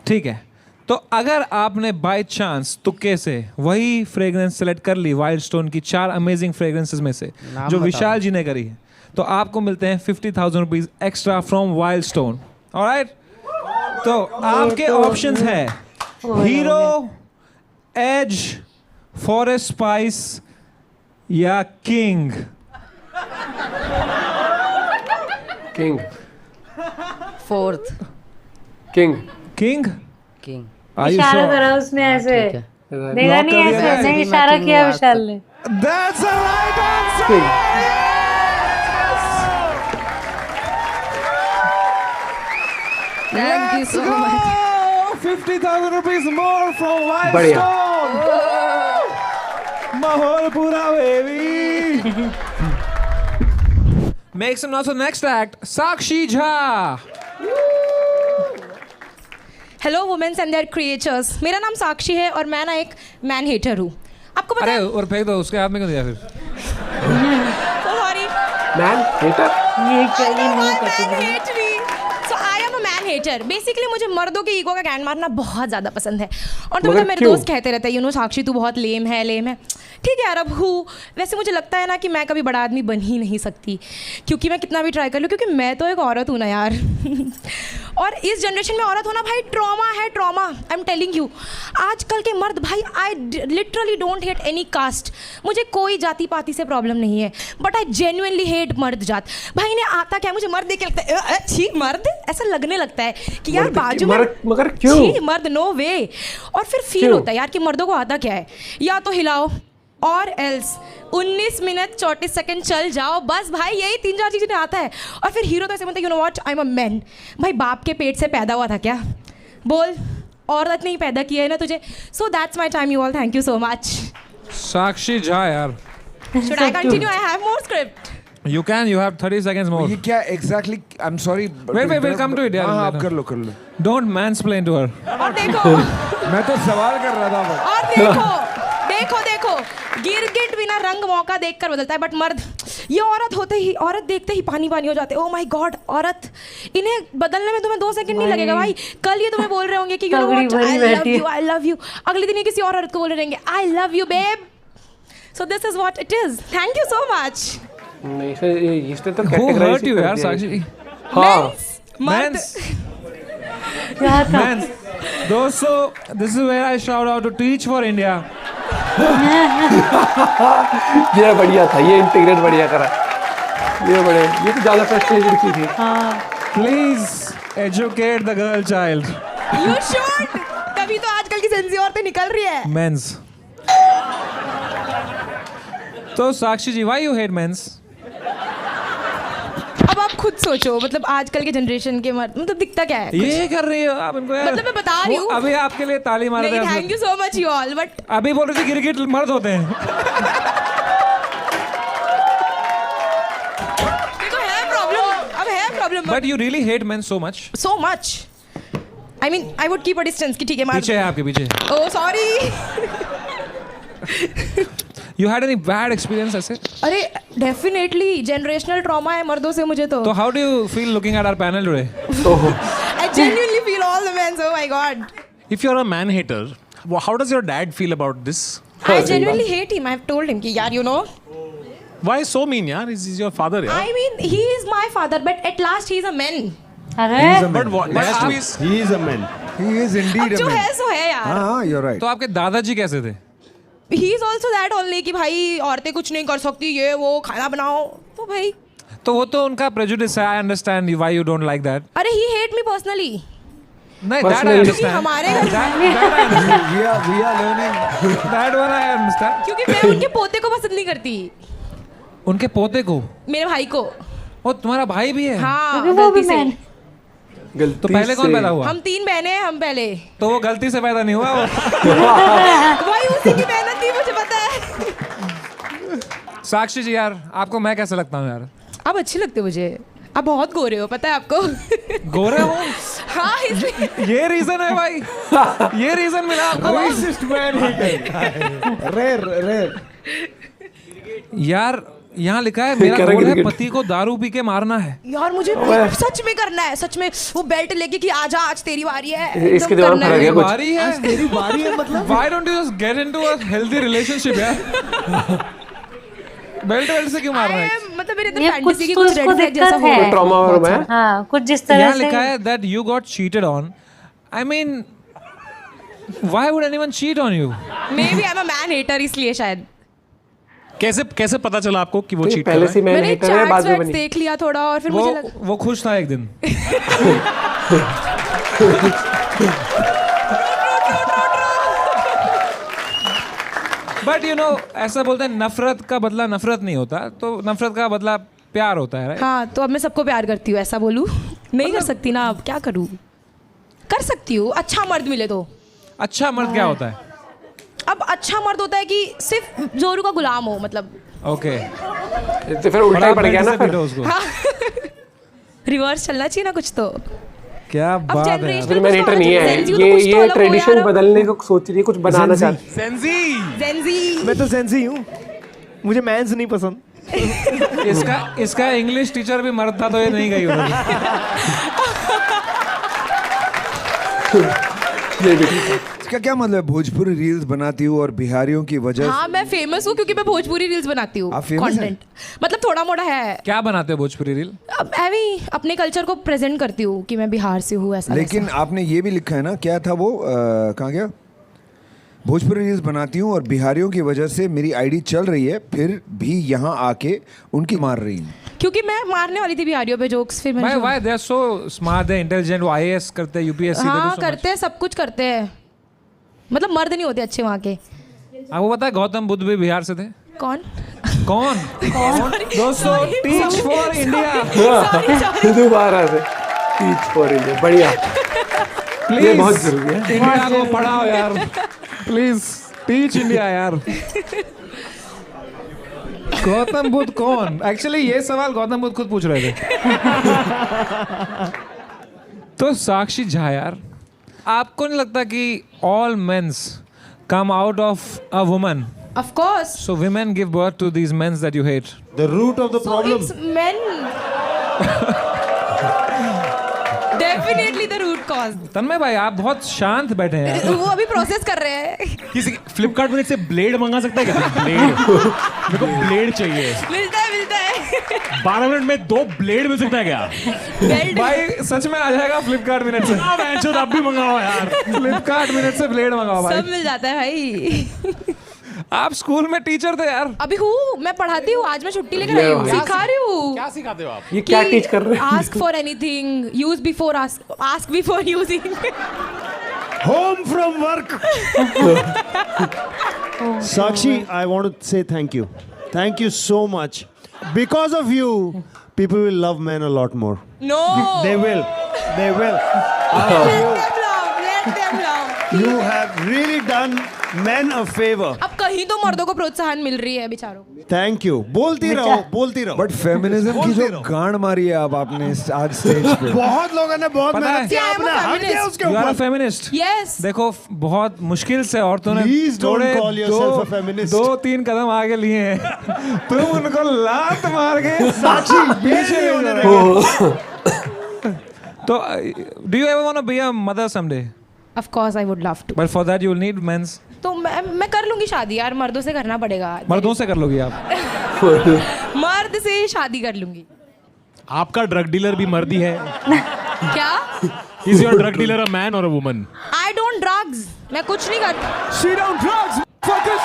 ठीक है, तो अगर आपने बाय चांस तुक्के से वही फ्रेग्रेंस सेलेक्ट कर ली वाइल्ड स्टोन की 4 अमेजिंग फ्रेग्रेंसेस में से नाम जो बता विशाल जी ने करी है, तो आपको मिलते हैं 50,000 rupees extra from wild stone. Alright, तो आपके ऑप्शंस है हीरो, एज, फॉरेस्ट स्पाइस या king. King. Fourth. King. King. King. इशारा करा उसने ऐसे, ठीक है। देखा नहीं कर दिया। ऐसे नहीं, इशारा किया विशाल ने। That's the right answer. King. Thank you so much. 50,000 rupees more from Wild बढ़िया। Stone. माहौल पूरा baby. Make some noise for the next act. Sakshi Jha. Hello women's and their creatures, मेरा नाम साक्षी है और मैं ना एक मैन हेटर हूँ। आपको पता अरे है? और फेंक दो, उसके हाथ में क्यों दिया फिर? Sorry man hater. ये क्या, ये new category. So I am a man hater. Basically मुझे मर्दों के ईगो का गैंड मारना बहुत ज़्यादा पसंद है। और तो मगर मेरे क्यों? दोस्त कहते रहते हैं, यू नो साक्षी तू बहुत लेम है, लेम है। ठीक है यार, अब हूँ। वैसे मुझे लगता है ना कि मैं कभी बड़ा आदमी बन ही नहीं सकती, क्योंकि मैं कितना भी ट्राई कर लूँ, क्योंकि मैं तो एक औरत हूँ ना यार। और इस जनरेशन में औरत होना भाई ट्रॉमा है, trauma. I am telling you, आजकल के मर्द भाई, I literally don't hate any caste. मुझे कोई जाति पाति से प्रॉब्लम नहीं है, बट आई जेन्युइनली हेट मर्द जात। भाई इन्हें आता क्या, मुझे मर्द देख के लगता है छी मर्द, ऐसा लगने लगता है कि यार बाजू में मगर क्यों छी मर्द, नो वे। और फिर फील होता है यार कि मर्दों को आता क्या है, या तो हिलाओ और एल्स 19 मिनट 34 सेकंड चल जाओ, बस भाई यही 3-4 चीज़ें आता है। और फिर हीरो तो ऐसे बोलते हैं, you know what, I am a man. भाई बाप के पेट से पैदा हुआ था क्या, बोल, औरत ने ही पैदा किया है ना तुझे। So that's my time you all, thank you so much. Sakshi Jha यार, should I continue, I have more script. you have 30 seconds more. ये क्या exactly? I'm sorry. Wait, we'll come to it यार। हाँ, आप कर लो। Don't mansplain to her. और देखो मैं तो सवाल कर रहा था बस। और देखो गिरगिट बिना रंग मौका देखकर बदलता है, बट मर्द, ये औरत देखते ही पानी पानी हो जाते हैं। ओह माय गॉड, औरत, इन्हें बदलने में तुम्हें 2 सेकंड नहीं लगेगा भाई। कल ये तुम्हें बोल रहे होंगे कि you know what, I love you. अगले दिन ये किसी और औरत को बोल रहे रहेंगे I love you babe. So this is what it is. Thank you so much. नहीं सर, इसने तो Who hurt you यार साक्षी? हाँ Men's. दोस्तों, this is where I shout out to Teach for India. ये बढ़िया था, ये इंटीग्रेट बढ़िया करा, ये तो ज़्यादा फ्रस्ट्रेटेड की थी। Please educate the girl child. You should. तभी तो आजकल की सेंसी औरतें निकल रही है। Men's. तो साक्षी जी, why you hate men's? अब आप खुद सोचो, मतलब आजकल के जनरेशन के मर्द, मतलब दिखता क्या है? ये कर रही हो आप इनको यार। मतलब मैं बता रही हूँ। अभी आपके लिए ताली मार रहे हैं। Thank you so much you all, but अभी बोल रहे थे गिरगिट मर्द होते हैं। देखो है प्रॉब्लम, अब है problem. But you really hate men so much. So much. I mean, I would keep a distance कि ठीक है मार। पीछे है आपके पीछे। Oh sorry. You had any bad experience ऐसे? अरे डेफिनेटली जनरेशनल ट्रॉमा है मर्दों से मुझे तो। So how do you feel looking at our panel today? I genuinely feel all the men. Oh my god. If you're a man hater, how does your dad feel about this? I genuinely hate him. I've told him कि यार you know. Why so mean, yaar? He's your father, yaar. I mean, he is my father, but at last he is a man. अरे But what? He is a man. He is अब indeed a जो man. है सो है यार। हाँ, you're right. तो आपके दादाजी कैसे थे? He is also that only कि भाई औरतें कुछ नहीं कर सकती, ये वो खाना बनाओ, तो भाई। तो वो तो उनका prejudice है। I understand why you don't like that. अरे he hate me personally. नहीं, that I Personally. क्योंकि understand. हमारे घर We are learning. That one I understand. क्योंकि मैं उनके पोते को पसंद नहीं करती, उनके पोते को? मेरे भाई को। वो तुम्हारा भाई भी है? हाँ, क्योंकि वो भी गलती से। मैन। गलती तो पहले कौन से। पैदा हुआ? हम 3 बहनें हैं, हम पहले। तो वो गलती से पैदा नहीं हुआ वो। भाई उसी की मेहनत थी, मुझे पता है। साक्षी जी यार, आपको मैं कैसे लगता हूँ यार? आप अच्छे लगते हो मुझे, आप बहुत गोरे हो, पता है आपको। गोरे हो? हाँ इसलिए। ये रीजन है भाई, ये रीजन मिला आपको? Racist man hater. Rare. यार यहाँ लिखा है मेरा गोल है पति को दारू पी के मारना है। यार मुझे सच में करना है, सच में वो बेल्ट लेके कि आजा आज तेरी बारी है। इसके दिमाग में फर्क है कुछ। बारी है? तेरी बारी है मतलब? Why don't you just get into a healthy relationship यार? बेल्ट से क्यों मारना है? मतलब मेरे अंदर ये फैंटेसी की कुछ कुछ तो रेड उसको फ्लैग जैसा दिक्कत हो। है। ट्रॉमा वॉर्मा है। हाँ, कुछ जिस तरह यहाँ से लिखा है that you got cheated on. I mean, why would anyone cheat on you? Maybe I am a man hater, इसलिए शायद। कैसे पता चला आपको कि वो तो चीट कर पहले रहा से है? मैंने मैंने हिटर है, बाद में चैट्स बनी। देख लिया थोड़ा और फिर मुझे लगा वो खुश था एक दिन। बट यू नो ऐसा बोलते हैं नफरत का बदला नफरत नहीं होता, तो नफरत का बदला प्यार होता है, right? हाँ, तो अब मैं सबको प्यार करती हूँ, ऐसा बोलूँ? नहीं कर सकती ना, अब क्या करूँ? कर सकती हूँ, अच्छा मर्द मिले तो। अच्छा मर्द क्या होता है? अब अच्छा मर्द होता है कि सिर्फ जोरू का गुलाम हो, मतलब। ओके, तो फिर उल्टा ही पड़ गया ना फिर। उसको हाँ। रिवर्स चलना चाहिए ना कुछ तो। क्या अब बात है? जनरेशन फिर मैं हिटर नहीं है, ये ट्रेडिशन बदलने को सोच रही है, कुछ बनाना चाहती है। जेंजी। मैं तो सेंसी हूँ, मुझे मैंस नहीं पसंद। इसका इंग्लिश टीचर भी मर्द था तो ये नहीं गई उधर। ये भी ठीक है। इसका क्या मतलब है? भोजपुरी रील्स बनाती हूँ और बिहारियों की वजह हाँ मैं फेमस हूँ क्योंकि मैं भोजपुरी रील्स बनाती हूँ. आप famous हैं? कंटेंट मतलब थोड़ा मोड़ा है. क्या बनाते हो भोजपुरी रील? अब मैं भी अपने कल्चर को प्रेजेंट करती हूँ कि मैं बिहार से हूँ ऐसा. लेकिन वैसा. आपने ये भी लिखा है ना, क्या था वो, कहाँ गया? भोजपुरी रील्स बनाती हूँ और बिहारियों की वजह से मेरी आईडी चल रही है, फिर भी यहाँ आके उनकी मार रही हूँ. क्योंकि मैं मारने वाली थी बिहारियों पे जोक्स. फिर मैंने Why they are so smart, they intelligent, वो IAS करते हैं, UPSC. हाँ करते हैं, सब कुछ करते हैं. मतलब मर्द नहीं होते अच्छे वहाँ के. आपको पता है गौतम बुद्ध भी बिहार से थे? कौन? कौन? दोस्तों, टीच फॉर इंडिया. दोबारा से टीच फॉर इंडिया. बढ़िया, ये बहुत जरूरी है. इंडिया को पढ़ाओ यार, प्लीज टीच इंडिया यार. गौतम बुद्ध कौन? एक्चुअली ये सवाल गौतम बुद्ध खुद पूछ रहे थे. तो साक्षी झा यार, आपको नहीं लगता कि all men's come out of a woman? Of course. So women give birth to these men that you hate. The root of the problem. So it's men. Definitely the root cause. तन्मय भाई आप बहुत शांत बैठे हैं. वो अभी प्रोसेस कर रहे हैं. किसी फ्लिपकार्ट में से ब्लेड मंगा सकता है क्या? ब्लेड, मेरे को ब्लेड चाहिए. मिलता है 12 मिनट में 2 ब्लेड मिल सकता है क्या? भाई सच में आ जाएगा फ्लिपकार्ट मिनट से. हाँ बेंचो, आप भी मंगाओ यार. फ्लिपकार्ट मिनट से ब्लेड मंगाओ भाई. सब मिल जाता है भाई. आप स्कूल में टीचर थे यार. अभी हूँ, मैं पढ़ाती हूँ. आज मैं छुट्टी लेकर आई हूँ, सिखा रही हूँ. क्या सिखाते हो आप? ये क्या टीच कर रहे हैं? Ask for anything, use before ask before using. Home from work. Sakshi, I want to say thank you. Thank you so much. Because of you, people will love men a lot more. No. They will. They will. Let them love. You have really done men a favor. अब कहीं तो मर्दों को प्रोत्साहन मिल रही है बेचारों को. Thank you. बोलती रहो, बोलती रहो. बट फेमिनिज्म की जो गांड मारी है अब आपने आज स्टेज पे. बहुत लोगों ने बहुत पता मेहनत है? किया, I am a आपने हक दिया feminist. उसके You are a ऊपर. feminist. Yes. देखो बहुत मुश्किल से औरतों ने Please don't थोड़े call yourself a feminist. 2-3 कदम आगे लिए हैं. तुम उनको लात मार के साक्षी पीछे ले जा रहे हो. तो do you ever want to be a mother someday? Of course I would love to. But for that you will need men's. तो मैं कर लूंगी शादी यार. मर्दों से करना पड़ेगा. मर्दों से कर लोगी आप? मर्द से शादी कर लूंगी. आपका ड्रग डीलर भी मर्दी है. क्या? Is your drug dealer a man or a woman? I don't drugs. मैं कुछ नहीं करती. She don't drugs. Focus.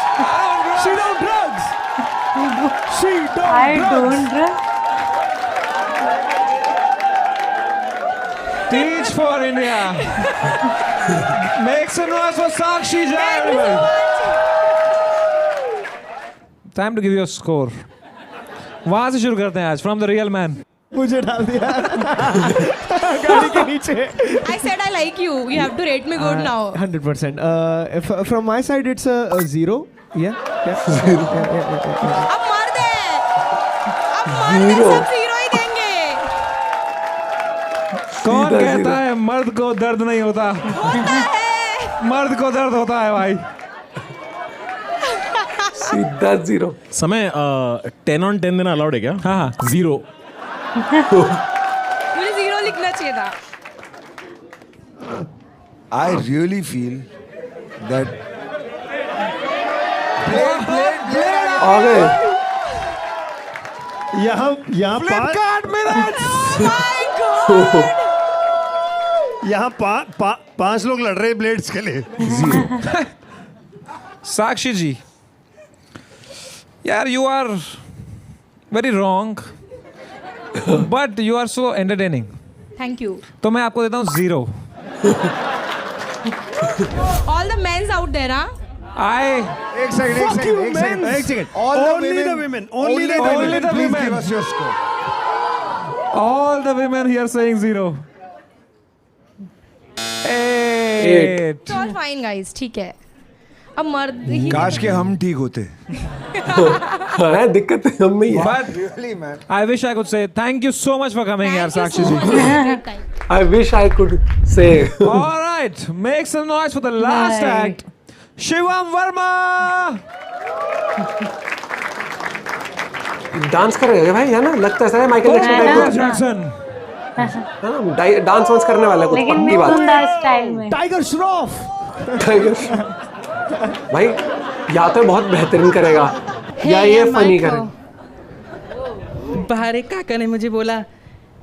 She don't drugs. She don't I drugs. don't. Teach for India. Make some noise for Sakshi Jha. Time to give you a score. वहाँ से शुरू करते हैं आज. From the real man. मुझे डाल दिया गाड़ी के नीचे. I said I like you. You have to rate me good now. 100%. From my side, it's a 0. Yeah. अब मर्द है. सब 0 ही देंगे. कौन कहता है मर्द को दर्द नहीं होता? होता है. मर्द को दर्द होता है भाई. सीधा 0. समय 10 on 10 देना अलाउड है क्या? हाँ. 0. मुझे 0 लिखना चाहिए था. I really feel that आ गए. यहाँ Flipkart minutes. My God. यहाँ 5 लोग लड़ रहे हैं ब्लेड्स के लिए. साक्षी जी, यार you are very wrong, but you are so entertaining. Thank you. तो मैं आपको देता हूँ 0. All the men's out there, huh? एक second. Only the women. Only the Only women. the Please women. give us your score. All the women here saying 0. 8. It's all fine, guys. ठीक है. अब मर्द ही. काश के हम ठीक होते. है दिक्कत हम में ही है. But Really, man. I wish I could say thank you so much for coming here, Thank you Sakshi so ji. much. I wish I could say. All right, make some noise for the last Bye. act. Shivam Verma. Dance कर रहे हैं भाई, है ना? लगता है माइकल Jackson. डांस वांस करने वाला कुछ लेकिन पक्की मैं बात. गुंडा स्टाइल में. टाइगर श्रॉफ. भाई या तो बहुत बेहतरीन करेगा या ये फनी करेगा। बाहर एक काका ने मुझे बोला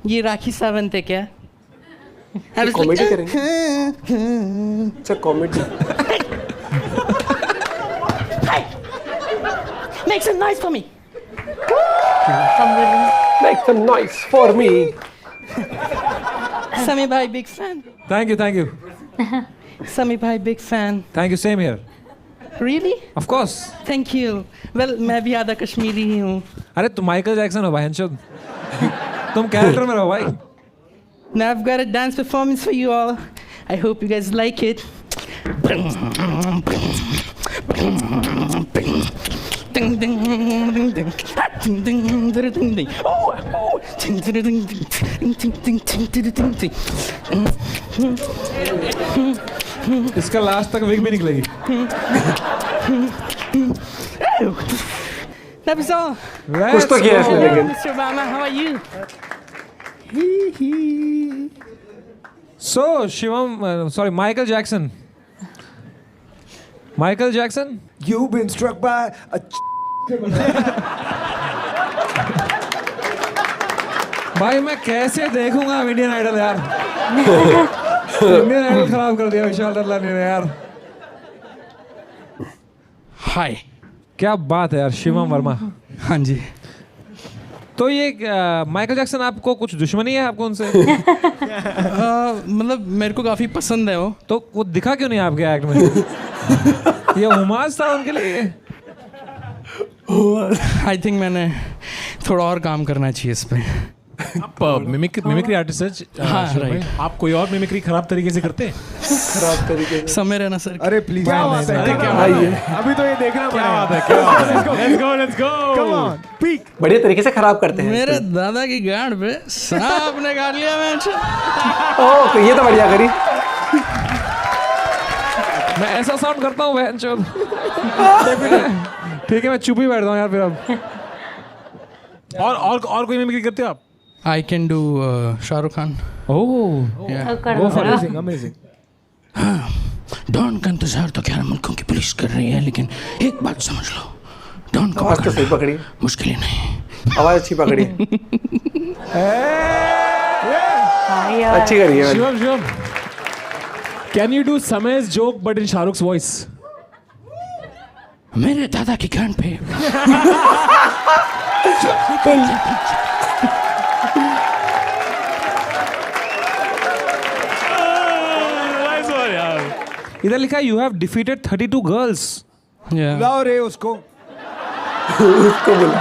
ये राखी सावंत है क्या? कॉमेडी करेंगे। अच्छा comedy. Make some noise for me. Make some noise for me. Sami bhai, big fan. Thank you, thank you. Sami bhai, big fan. Thank you, same here. Really? Of course. Thank you. Well, मैं भी आधा कश्मीरी ही हूँ. अरे तुम माइकल जैक्सन हो भाई हंशद। तुम कैरेक्टर में रहो भाई। Now I've got a dance performance for you all. I hope you guys like it. Ding ding ding ding ding ding ding ding ding. Oh, ding ding ding ding ding ding ding ding. इसका लास्ट तक विग भी निकलेगी। That was all. कुछ तो किया इसने लेकिन। Mr. Obama, how are you? So Shivam, sorry, Michael Jackson. Michael Jackson? You've been struck by a भाई मैं कैसे देखूंगा इंडियन आइडल यार। इंडियन आइडल खराब कर दिया विशाल ददलानी ने यार। Hi. क्या बात है यार शिवम वर्मा। हाँ जी। तो ये माइकल जैक्सन आपको कुछ दुश्मनी है आपको उनसे? मतलब मेरे को काफ़ी पसंद है वो। तो वो दिखा क्यों नहीं आपके एक्ट में? ये हुमास था उनके लिए। आई थिंक मैंने थोड़ा और काम करना चाहिए इस पे। आप मिमिक्री आर्टिस्ट है। हाँ, right. आप कोई और मिमिक्री खराब तरीके से करते हैं? खराब तरीके से। समय रहना सर। अरे प्लीज अभी तो ये देखना पड़ेगा। Let's go. Come on, peak. बढ़िया तरीके से खराब करते हैं। मेरे दादा की गांड पे सांप ने काट लिया मैच। ओह ये तो बढ़िया करी। मैं ऐसा साउंड करता हूँ बहन चोद। ठीक है मैं चुप ही बैठता हूँ यार फिर अब। और कोई मिमिक्री करते हो आप? I can do Shahrukh Khan. Oh वो अमेजिंग। डॉन का इंतजार तो 11 मुल्कों की पुलिस कर रही है, लेकिन एक बात समझ लो, डॉन को आवाज तो सही पकड़ी। मुश्किल ही नहीं। आवाज अच्छी पकड़ी। अच्छी करी है। Shivam can you do Samay's joke but in Shahrukh's voice? मेरे दादा की गांड पे इधर लिखा है यू हैव डिफीटेड 32 गर्ल्स। लाओ रे उसको बोला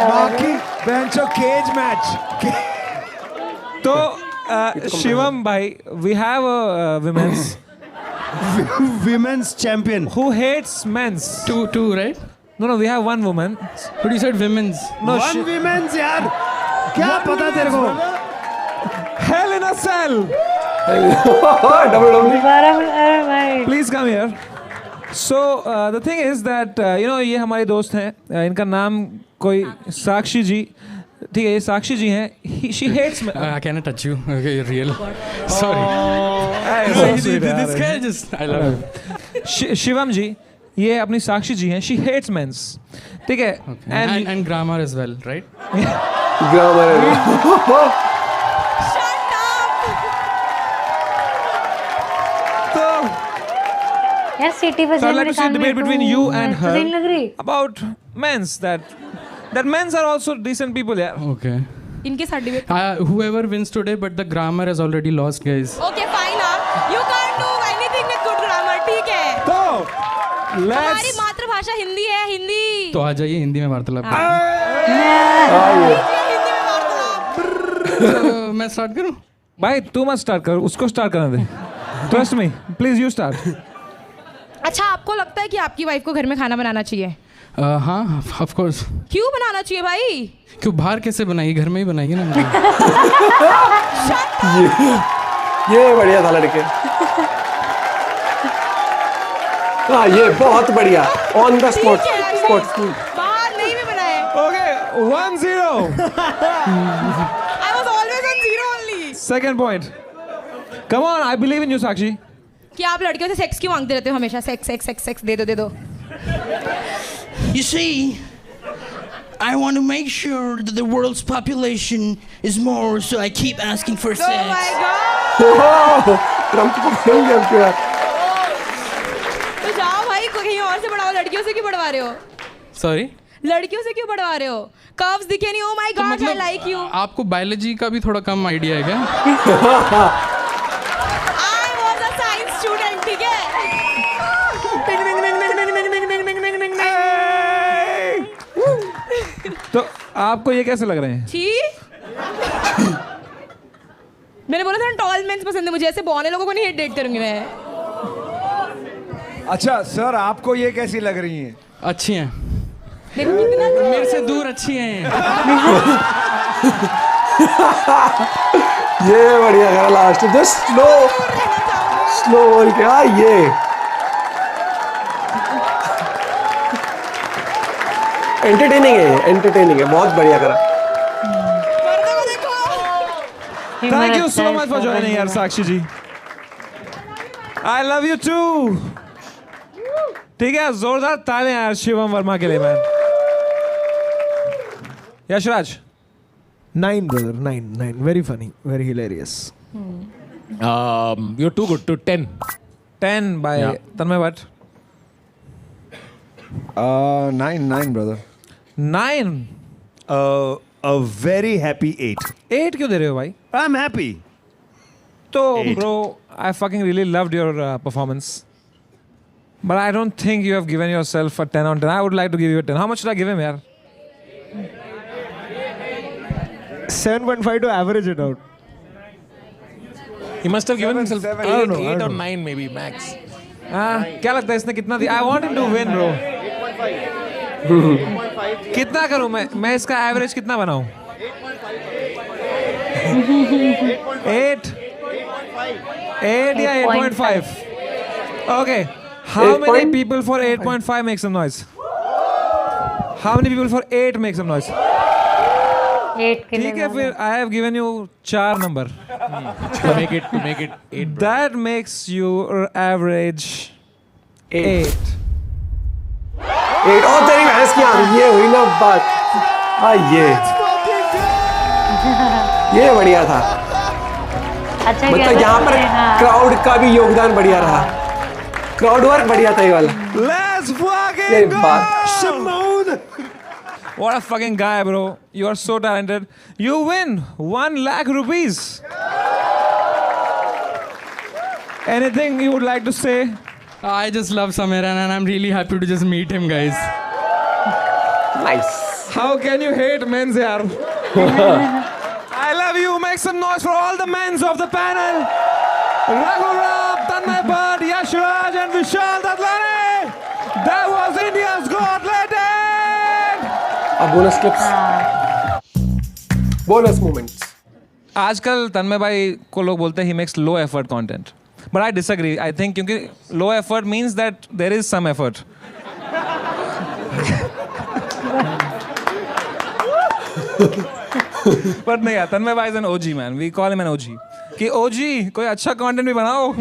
बाकी बेंचो केज मैच। तो शिवम भाई we have a Women's champion. who hates men's. two right? No, we have one woman. But you said women's. No, One women's यार। क्या पता तेरे को? Hell in a cell. दोबारा अरे भाई Please come here. So the thing is that ये हमारे दोस्त हैं, इनका नाम कोई साक्षी जी, ठीक है ये साक्षी जी हैं। She hates men. Can I touch you? Okay, you're real. Sorry. This guy just I love him. Shivam जी ये अपनी साक्षी जी हैं। She hates men's, ठीक है। And grammar as well, right? Grammar. तो यार city bus So I'd like to see a debate between you and her नहीं लग रही। about men's that men's are also decent people, yeah. Okay. इनके साथ debate. Whoever wins today, but the grammar has already lost, guys. Okay fine you can't do anything with good grammar, ठीक है? तो हमारी मातृभाषा हिंदी है, हिंदी। तो आ जाइए हिंदी में वार्तालाप करें। तो मैं स्टार्ट करूं? भाई तू मत स्टार्ट कर, उसको स्टार्ट करने दे। Trust me, please you start. अच्छा आपको लगता है कि आपकी वाइफ को घर में खाना बनाना चाहिए? हाँ ऑफ कोर्स। क्यों बनाना चाहिए भाई? क्यों बाहर कैसे बनाएगी, घर में ही बनाएगी ना मुझे। ये बढ़िया था लड़के। हाँ ये बहुत बढ़िया ऑन द स्पॉट बाहर नहीं भी बनाए। Okay, 1-0. I was always on 0 only. Second point. Come on, I believe in you, Sakshi. कि आप लड़कियों से सेक्स क्यों मांगते रहते हो हमेशा? सेक्स सेक्स सेक्स सेक्स दे दो. You see, I want to make sure that the world's population is more, so I keep asking for sex. Oh my God! Trump को खेल गया आपके बाद. तो जाओ भाई, कहीं और से बढ़ाओ. लड़कियों से क्यों बढ़वा रहे हो? सॉरी, लड़कियों से क्यों बढ़वा रहे हो? कर्व्स दिखे नहीं. Oh my God, I like you. आपको बायोलॉजी का भी थोड़ा कम आइडिया है क्या? I was a science student, ठीक है? तो आपको ये कैसे लग रहे हैं? छी. मैंने बोला था टॉल मेंस पसंद है मुझे. ऐसे बौने लोगों को नहीं डेट करूंगी मैं. अच्छा सर, आपको ये कैसी लग रही हैं? अच्छी हैं. कितना मेरे से दूर अच्छी हैं. ये बढ़िया करा लास्ट. जस्ट स्लो बोल के. हाँ ये एंटरटेनिंग है. बहुत बढ़िया करा. Thank you so much for joining यार साक्षी जी. I love you too. ठीक है, जोरदार ताले यार शिवम वर्मा के लिए man. Yashraj. 9 brother, 9. Very funny, very hilarious. You're too good to 10. 10 by Tanmay Bhatt. 9 brother. 9. A very happy 8. 8 क्यों दे रहे हो भाई? I'm happy. तो 8. bro, I fucking really loved your performance. But I don't think you have given yourself a 10 on 10. I would like to give you a 10. How much should I give him yaar? 7.5 to average it out. He must have given himself 8 or 9 maybe max. क्या लगता है इसने कितना दिया? I want him to win bro. कितना करूं मैं इसका एवरेज कितना बनाऊं? 8 या 8.5? Okay. How many people for 8.5 make some noise? How many people for 8 make some noise? 8 के लिए. ठीक है फिर I have given you 4 number. to make it 8. That makes your average 8. 8. और तेरी भैंस की आंख. ये हुई ना बात. हाँ ये बढ़िया था. अच्छा मतलब यहाँ पर क्राउड का भी योगदान बढ़िया रहा. क्राउड वर्क बढ़िया था ये वाला. Let's fucking ये go! बात. Shimon! What a fucking guy, bro. You are so talented. You win 1 lakh rupees. Anything you would like to say? I just love Samiran and I'm really happy to just meet him, guys. Nice. How can you hate men's yaar? I love you. Make some noise for all the men's of the panel. Raghu Ram, Tanmay Bhatt, Yashraj and Vishal Dadlani. That was India's Got Latent. अब बोनस क्लिप्स. Bonus moments. आजकल तन्मय भाई को लोग बोलते हैं he makes low effort content. But I disagree. I think क्योंकि low effort means that there is some effort. But नहीं यार, तन्मय भाई is an OG man. We call him an OG. कि OG कोई अच्छा content भी बनाओ.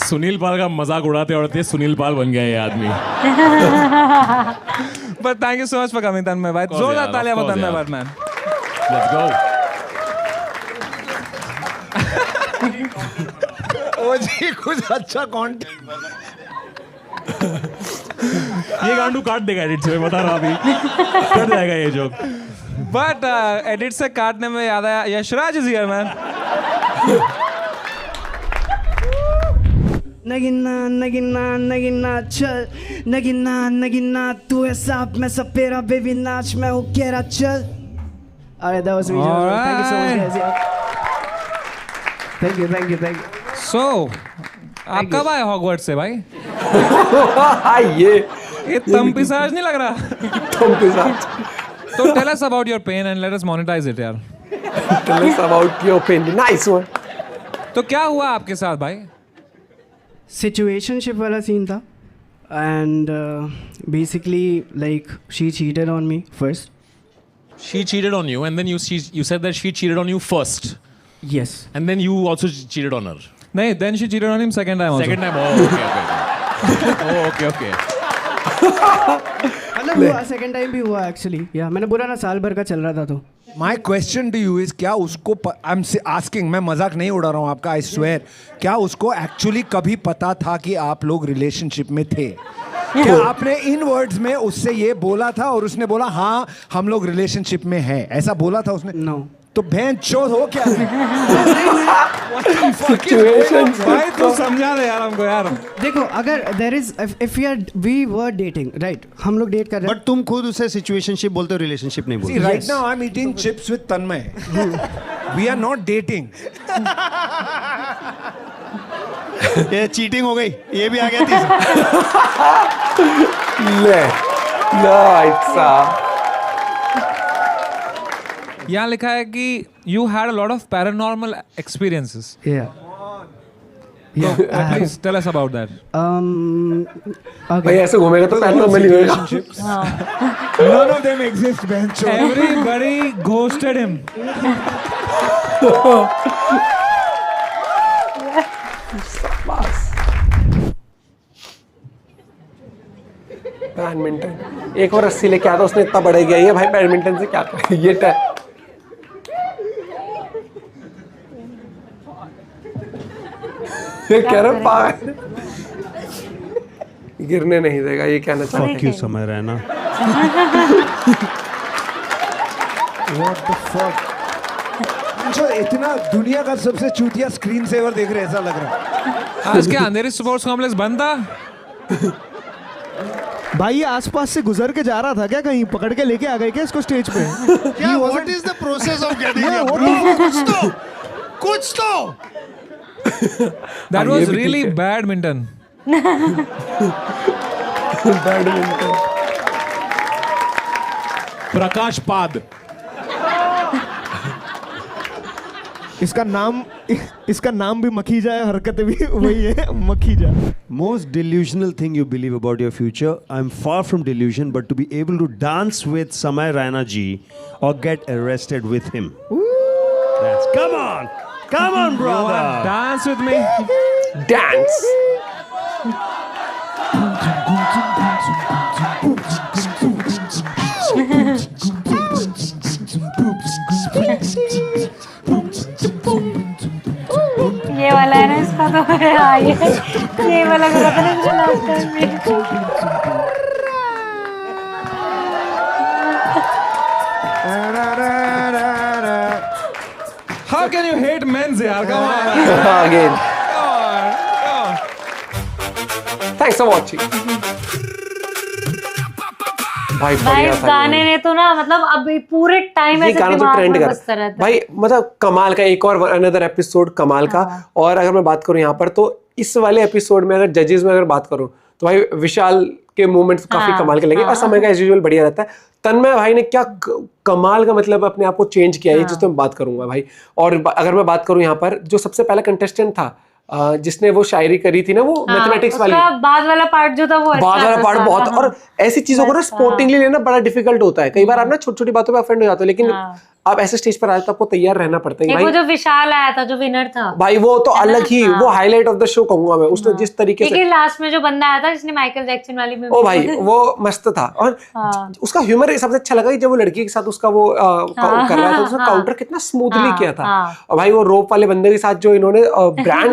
सुनील पाल का मजाक उड़ाते उड़ाते सुनील पाल बन गया ये आदमी. But thank you so much for coming, तन्मय भाई. जोरदार तालियां for तन्मय भाई man. Let's go. ओ जी कुछ अच्छा कंटेंट. ये गांडू काट देगा एडिट से, मैं बता रहा अभी. कट जाएगा ये जोक. But edit से काटने में याद आया Yashraj is here man. Nagina Nagina Nagina चल, नगीना नगीना तू है सांप मैं सपेरा बेबी नाच मैं हूँ केरा चल. Alright, that was me. Thank you so much, guys. Yeah. Thank you. So, आप कब आए हॉगवर्ट्स से भाई? ये तंपिसाज नहीं लग रहा? तंपिसाज. तो tell us about your pain and let us monetize it यार. Tell us about your pain. Nice one. तो क्या हुआ आपके साथ भाई? Situationship वाला सीन था and basically like she cheated on me first. She cheated on you and then you said that she cheated on you first. Yes. And then you also cheated on her. नहीं, then she cheated on him second time also. Second time. Oh, okay. मतलब हुआ, सेकंड टाइम भी हुआ एक्चुअली। या मैंने बोला ना साल भर का चल रहा था तो। My question to you is, क्या उसको आई एम आस्किंग, मैं मजाक नहीं उड़ा रहा हूँ आपका, आई स्वेयर, क्या उसको एक्चुअली कभी पता था कि आप लोग रिलेशनशिप में थे? क्या आपने इन वर्ड्स में उससे ये बोला था और उसने बोला हाँ हम लोग रिलेशनशिप में हैं, ऐसा बोला था उसने? नो। तो बहन चोद हो क्या? सिचुएशन भाई तू समझा दे यार हमको यार। देखो अगर there is if we were dating right, हम लोग डेट कर रहे हैं, बट तुम खुद उसे सिचुएशनशिप बोलते हो, रिलेशनशिप नहीं बोलते। Right now I am eating chips with Tanmay, we are not dating. ये चीटिंग हो गई, ये भी आ गया तीसरा। ले नाइस। यहाँ लिखा है कि you had a lot of paranormal experiences. Yeah. Please tell us about that. भाई ऐसे घूमेगा तो पैरानॉर्मल ही होगा। None of them exist, बहन चोद। Everybody ghosted him. बैडमिंटन एक और रस्सी लेके आता, उसने इतना बड़े गया ये भाई बैडमिंटन से क्या कर ये कह रहा पागल, गिरने नहीं देगा, ये कहना चाहता है। क्यों समय रहना। What the fuck? जो इतना दुनिया का सबसे चूतिया स्क्रीन सेवर देख रहे हैं, ऐसा लग रहा है। आज क्या अंधेरी स्पोर्ट्स कॉम्प्लेक्स बंद था? भाई ये आसपास से गुजर के जा रहा था क्या, कहीं पकड़ के लेके आ गए क्या इसको स्टेज पे? क्या what is the process of getting here? कुछ तो That was really badminton. Badminton. Prakash पाद। इसका नाम भी मखीजा है, हरकतें भी वही है, Makhija. Most delusional thing you believe about your future. I'm far from delusion, but to be able to dance with Samay Raina ji or get arrested with him. Come on, brother. Dance with me. Dance. ये वाला है ना इसका तो हाँ ये वाला करा था ना मुझे लास्ट टाइम में। How can you hate men's यार? Come on. Again. Thanks for watching. भाई इस गाने ने तो ना मतलब अब पूरे टाइम ऐसे दिमाग में बजता रहता है भाई, मतलब कमाल का एक और अनदर एपिसोड कमाल का। और अगर मैं बात करूं यहाँ पर तो इस वाले एपिसोड में अगर जजेस में अगर बात करूं तो भाई विशाल के मूवमेंट्स काफी कमाल के लगे और समय का एज यूजुअल बढ़िया रहता है। तन्मय भाई ने क्या कमाल का मतलब अपने आप को चेंज किया है, जिसमें मैं बात करूंगा भाई। और अगर मैं बात करूं यहाँ पर जो सबसे पहला कंटेस्टेंट था जिसने वो शायरी करी थी ना, वो मैथमेटिक्स वाली, बाद वाला पार्ट जो था वो बाद वाला पार्ट बहुत, और ऐसी चीजों को ना स्पोर्टिंगली लेना बड़ा डिफिकल्ट होता है। कई बार आप ना छोटी छोटी बातों पे ऑफेंड हो जाते हो, लेकिन आप ऐसे स्टेज पर आए तो आपको तैयार रहना पड़ता है। भाई वो जो विशाल आया था जो विनर था भाई, वो तो अलग ही वो हाईलाइट ऑफ द शो कहूंगा मैं। उसने जिस तरीके से लास्ट में जो बंदा आया था जिसने माइकल जैक्सन वाली में, ओ भाई वो मस्त था। और उसका ह्यूमर सबसे अच्छा लगा कि जब वो लड़की के साथ उसका वो कर रहा था, उसका काउंटर कितना स्मूथली किया था। और भाई वो रोप वाले बंदे के साथ जो इन्होंने ब्रांड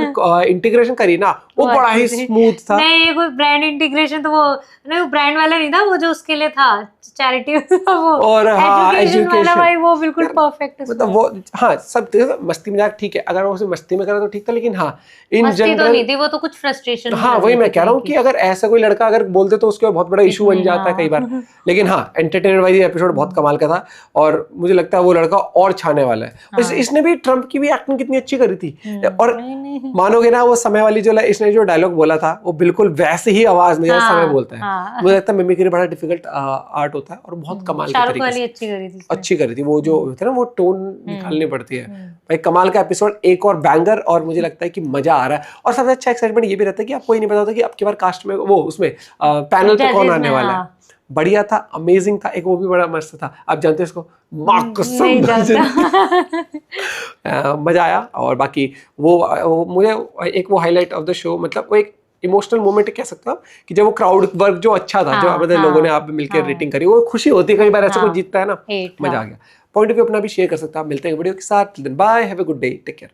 इंटीग्रेशन करी ना, वो बड़ा ही स्मूथ था। नहीं ये कोई ब्रांड इंटीग्रेशन तो वो नहीं, वो ब्रांड वाला नहीं था, वो जो उसके लिए था चैरिटी वो और एजुकेशन वाला भाई, वो बिल्कुल परफेक्ट। मतलब वो हाँ सब मस्ती मजाक ठीक है, अगर वो उसे मस्ती में करा तो ठीक था, लेकिन हाँ इन जनरल तो नहीं थी, वो तो कुछ फ्रस्ट्रेशन। हाँ वही मैं कह रहा हूँ कि अगर ऐसा कोई लड़का अगर बोलते तो उसके बहुत बड़ा इशू बन जाता है कई बार। लेकिन हाँ एंटरटेनमेंट वाइज एपिसोड बहुत कमाल का था और मुझे लगता है वो लड़का और छाने वाला है। इसने भी ट्रम्प की भी एक्टिंग कितनी अच्छी करी थी। और मानोगे ना, वो समय वाली जो इसने जो डायलॉग बोला था वो बिल्कुल वैसे ही आवाज में समय बोलता है। मुझे लगता है मिमिक्री बड़ा डिफिकल्ट आर्ट होता है और बहुत कमाल के तरीके से अच्छी करी थी। वो जो होता है ना, वो टोन निकालनी पड़ती है भाई। कमाल का एपिसोड, एक और बैंगर, और मुझे लगता है कि मजा आ रहा है। और सबसे अच्छा एक्साइटमेंट ये भी रहता है कि आपको ये नहीं पता होता कि आपके बार कास्ट में वो उसमें पैनल पे कौन आने वाला है। बढ़िया था, अमेजिंग था। एक वो भी बड़ा मस्त था, आप जानते हो इसको, माँ कसम नहीं जानता। मजा आया। और बाकी वो मुझे एक वो हाईलाइट ऑफ द शो, मतलब वो एक इमोशनल मोमेंट कह सकते हो आप, कि जब वो क्राउड वर्क जो अच्छा था, जो मतलब लोगों ने आप मिलकर रेटिंग करी, वो खुशी होती है। कई बार ऐसा कोई जीतता है ना, मजा आ गया। पॉइंट ऑफ व्यू अपना भी शेयर कर सकते हो आप। मिलते हैं वीडियो के साथ, bye, have a good day, take care.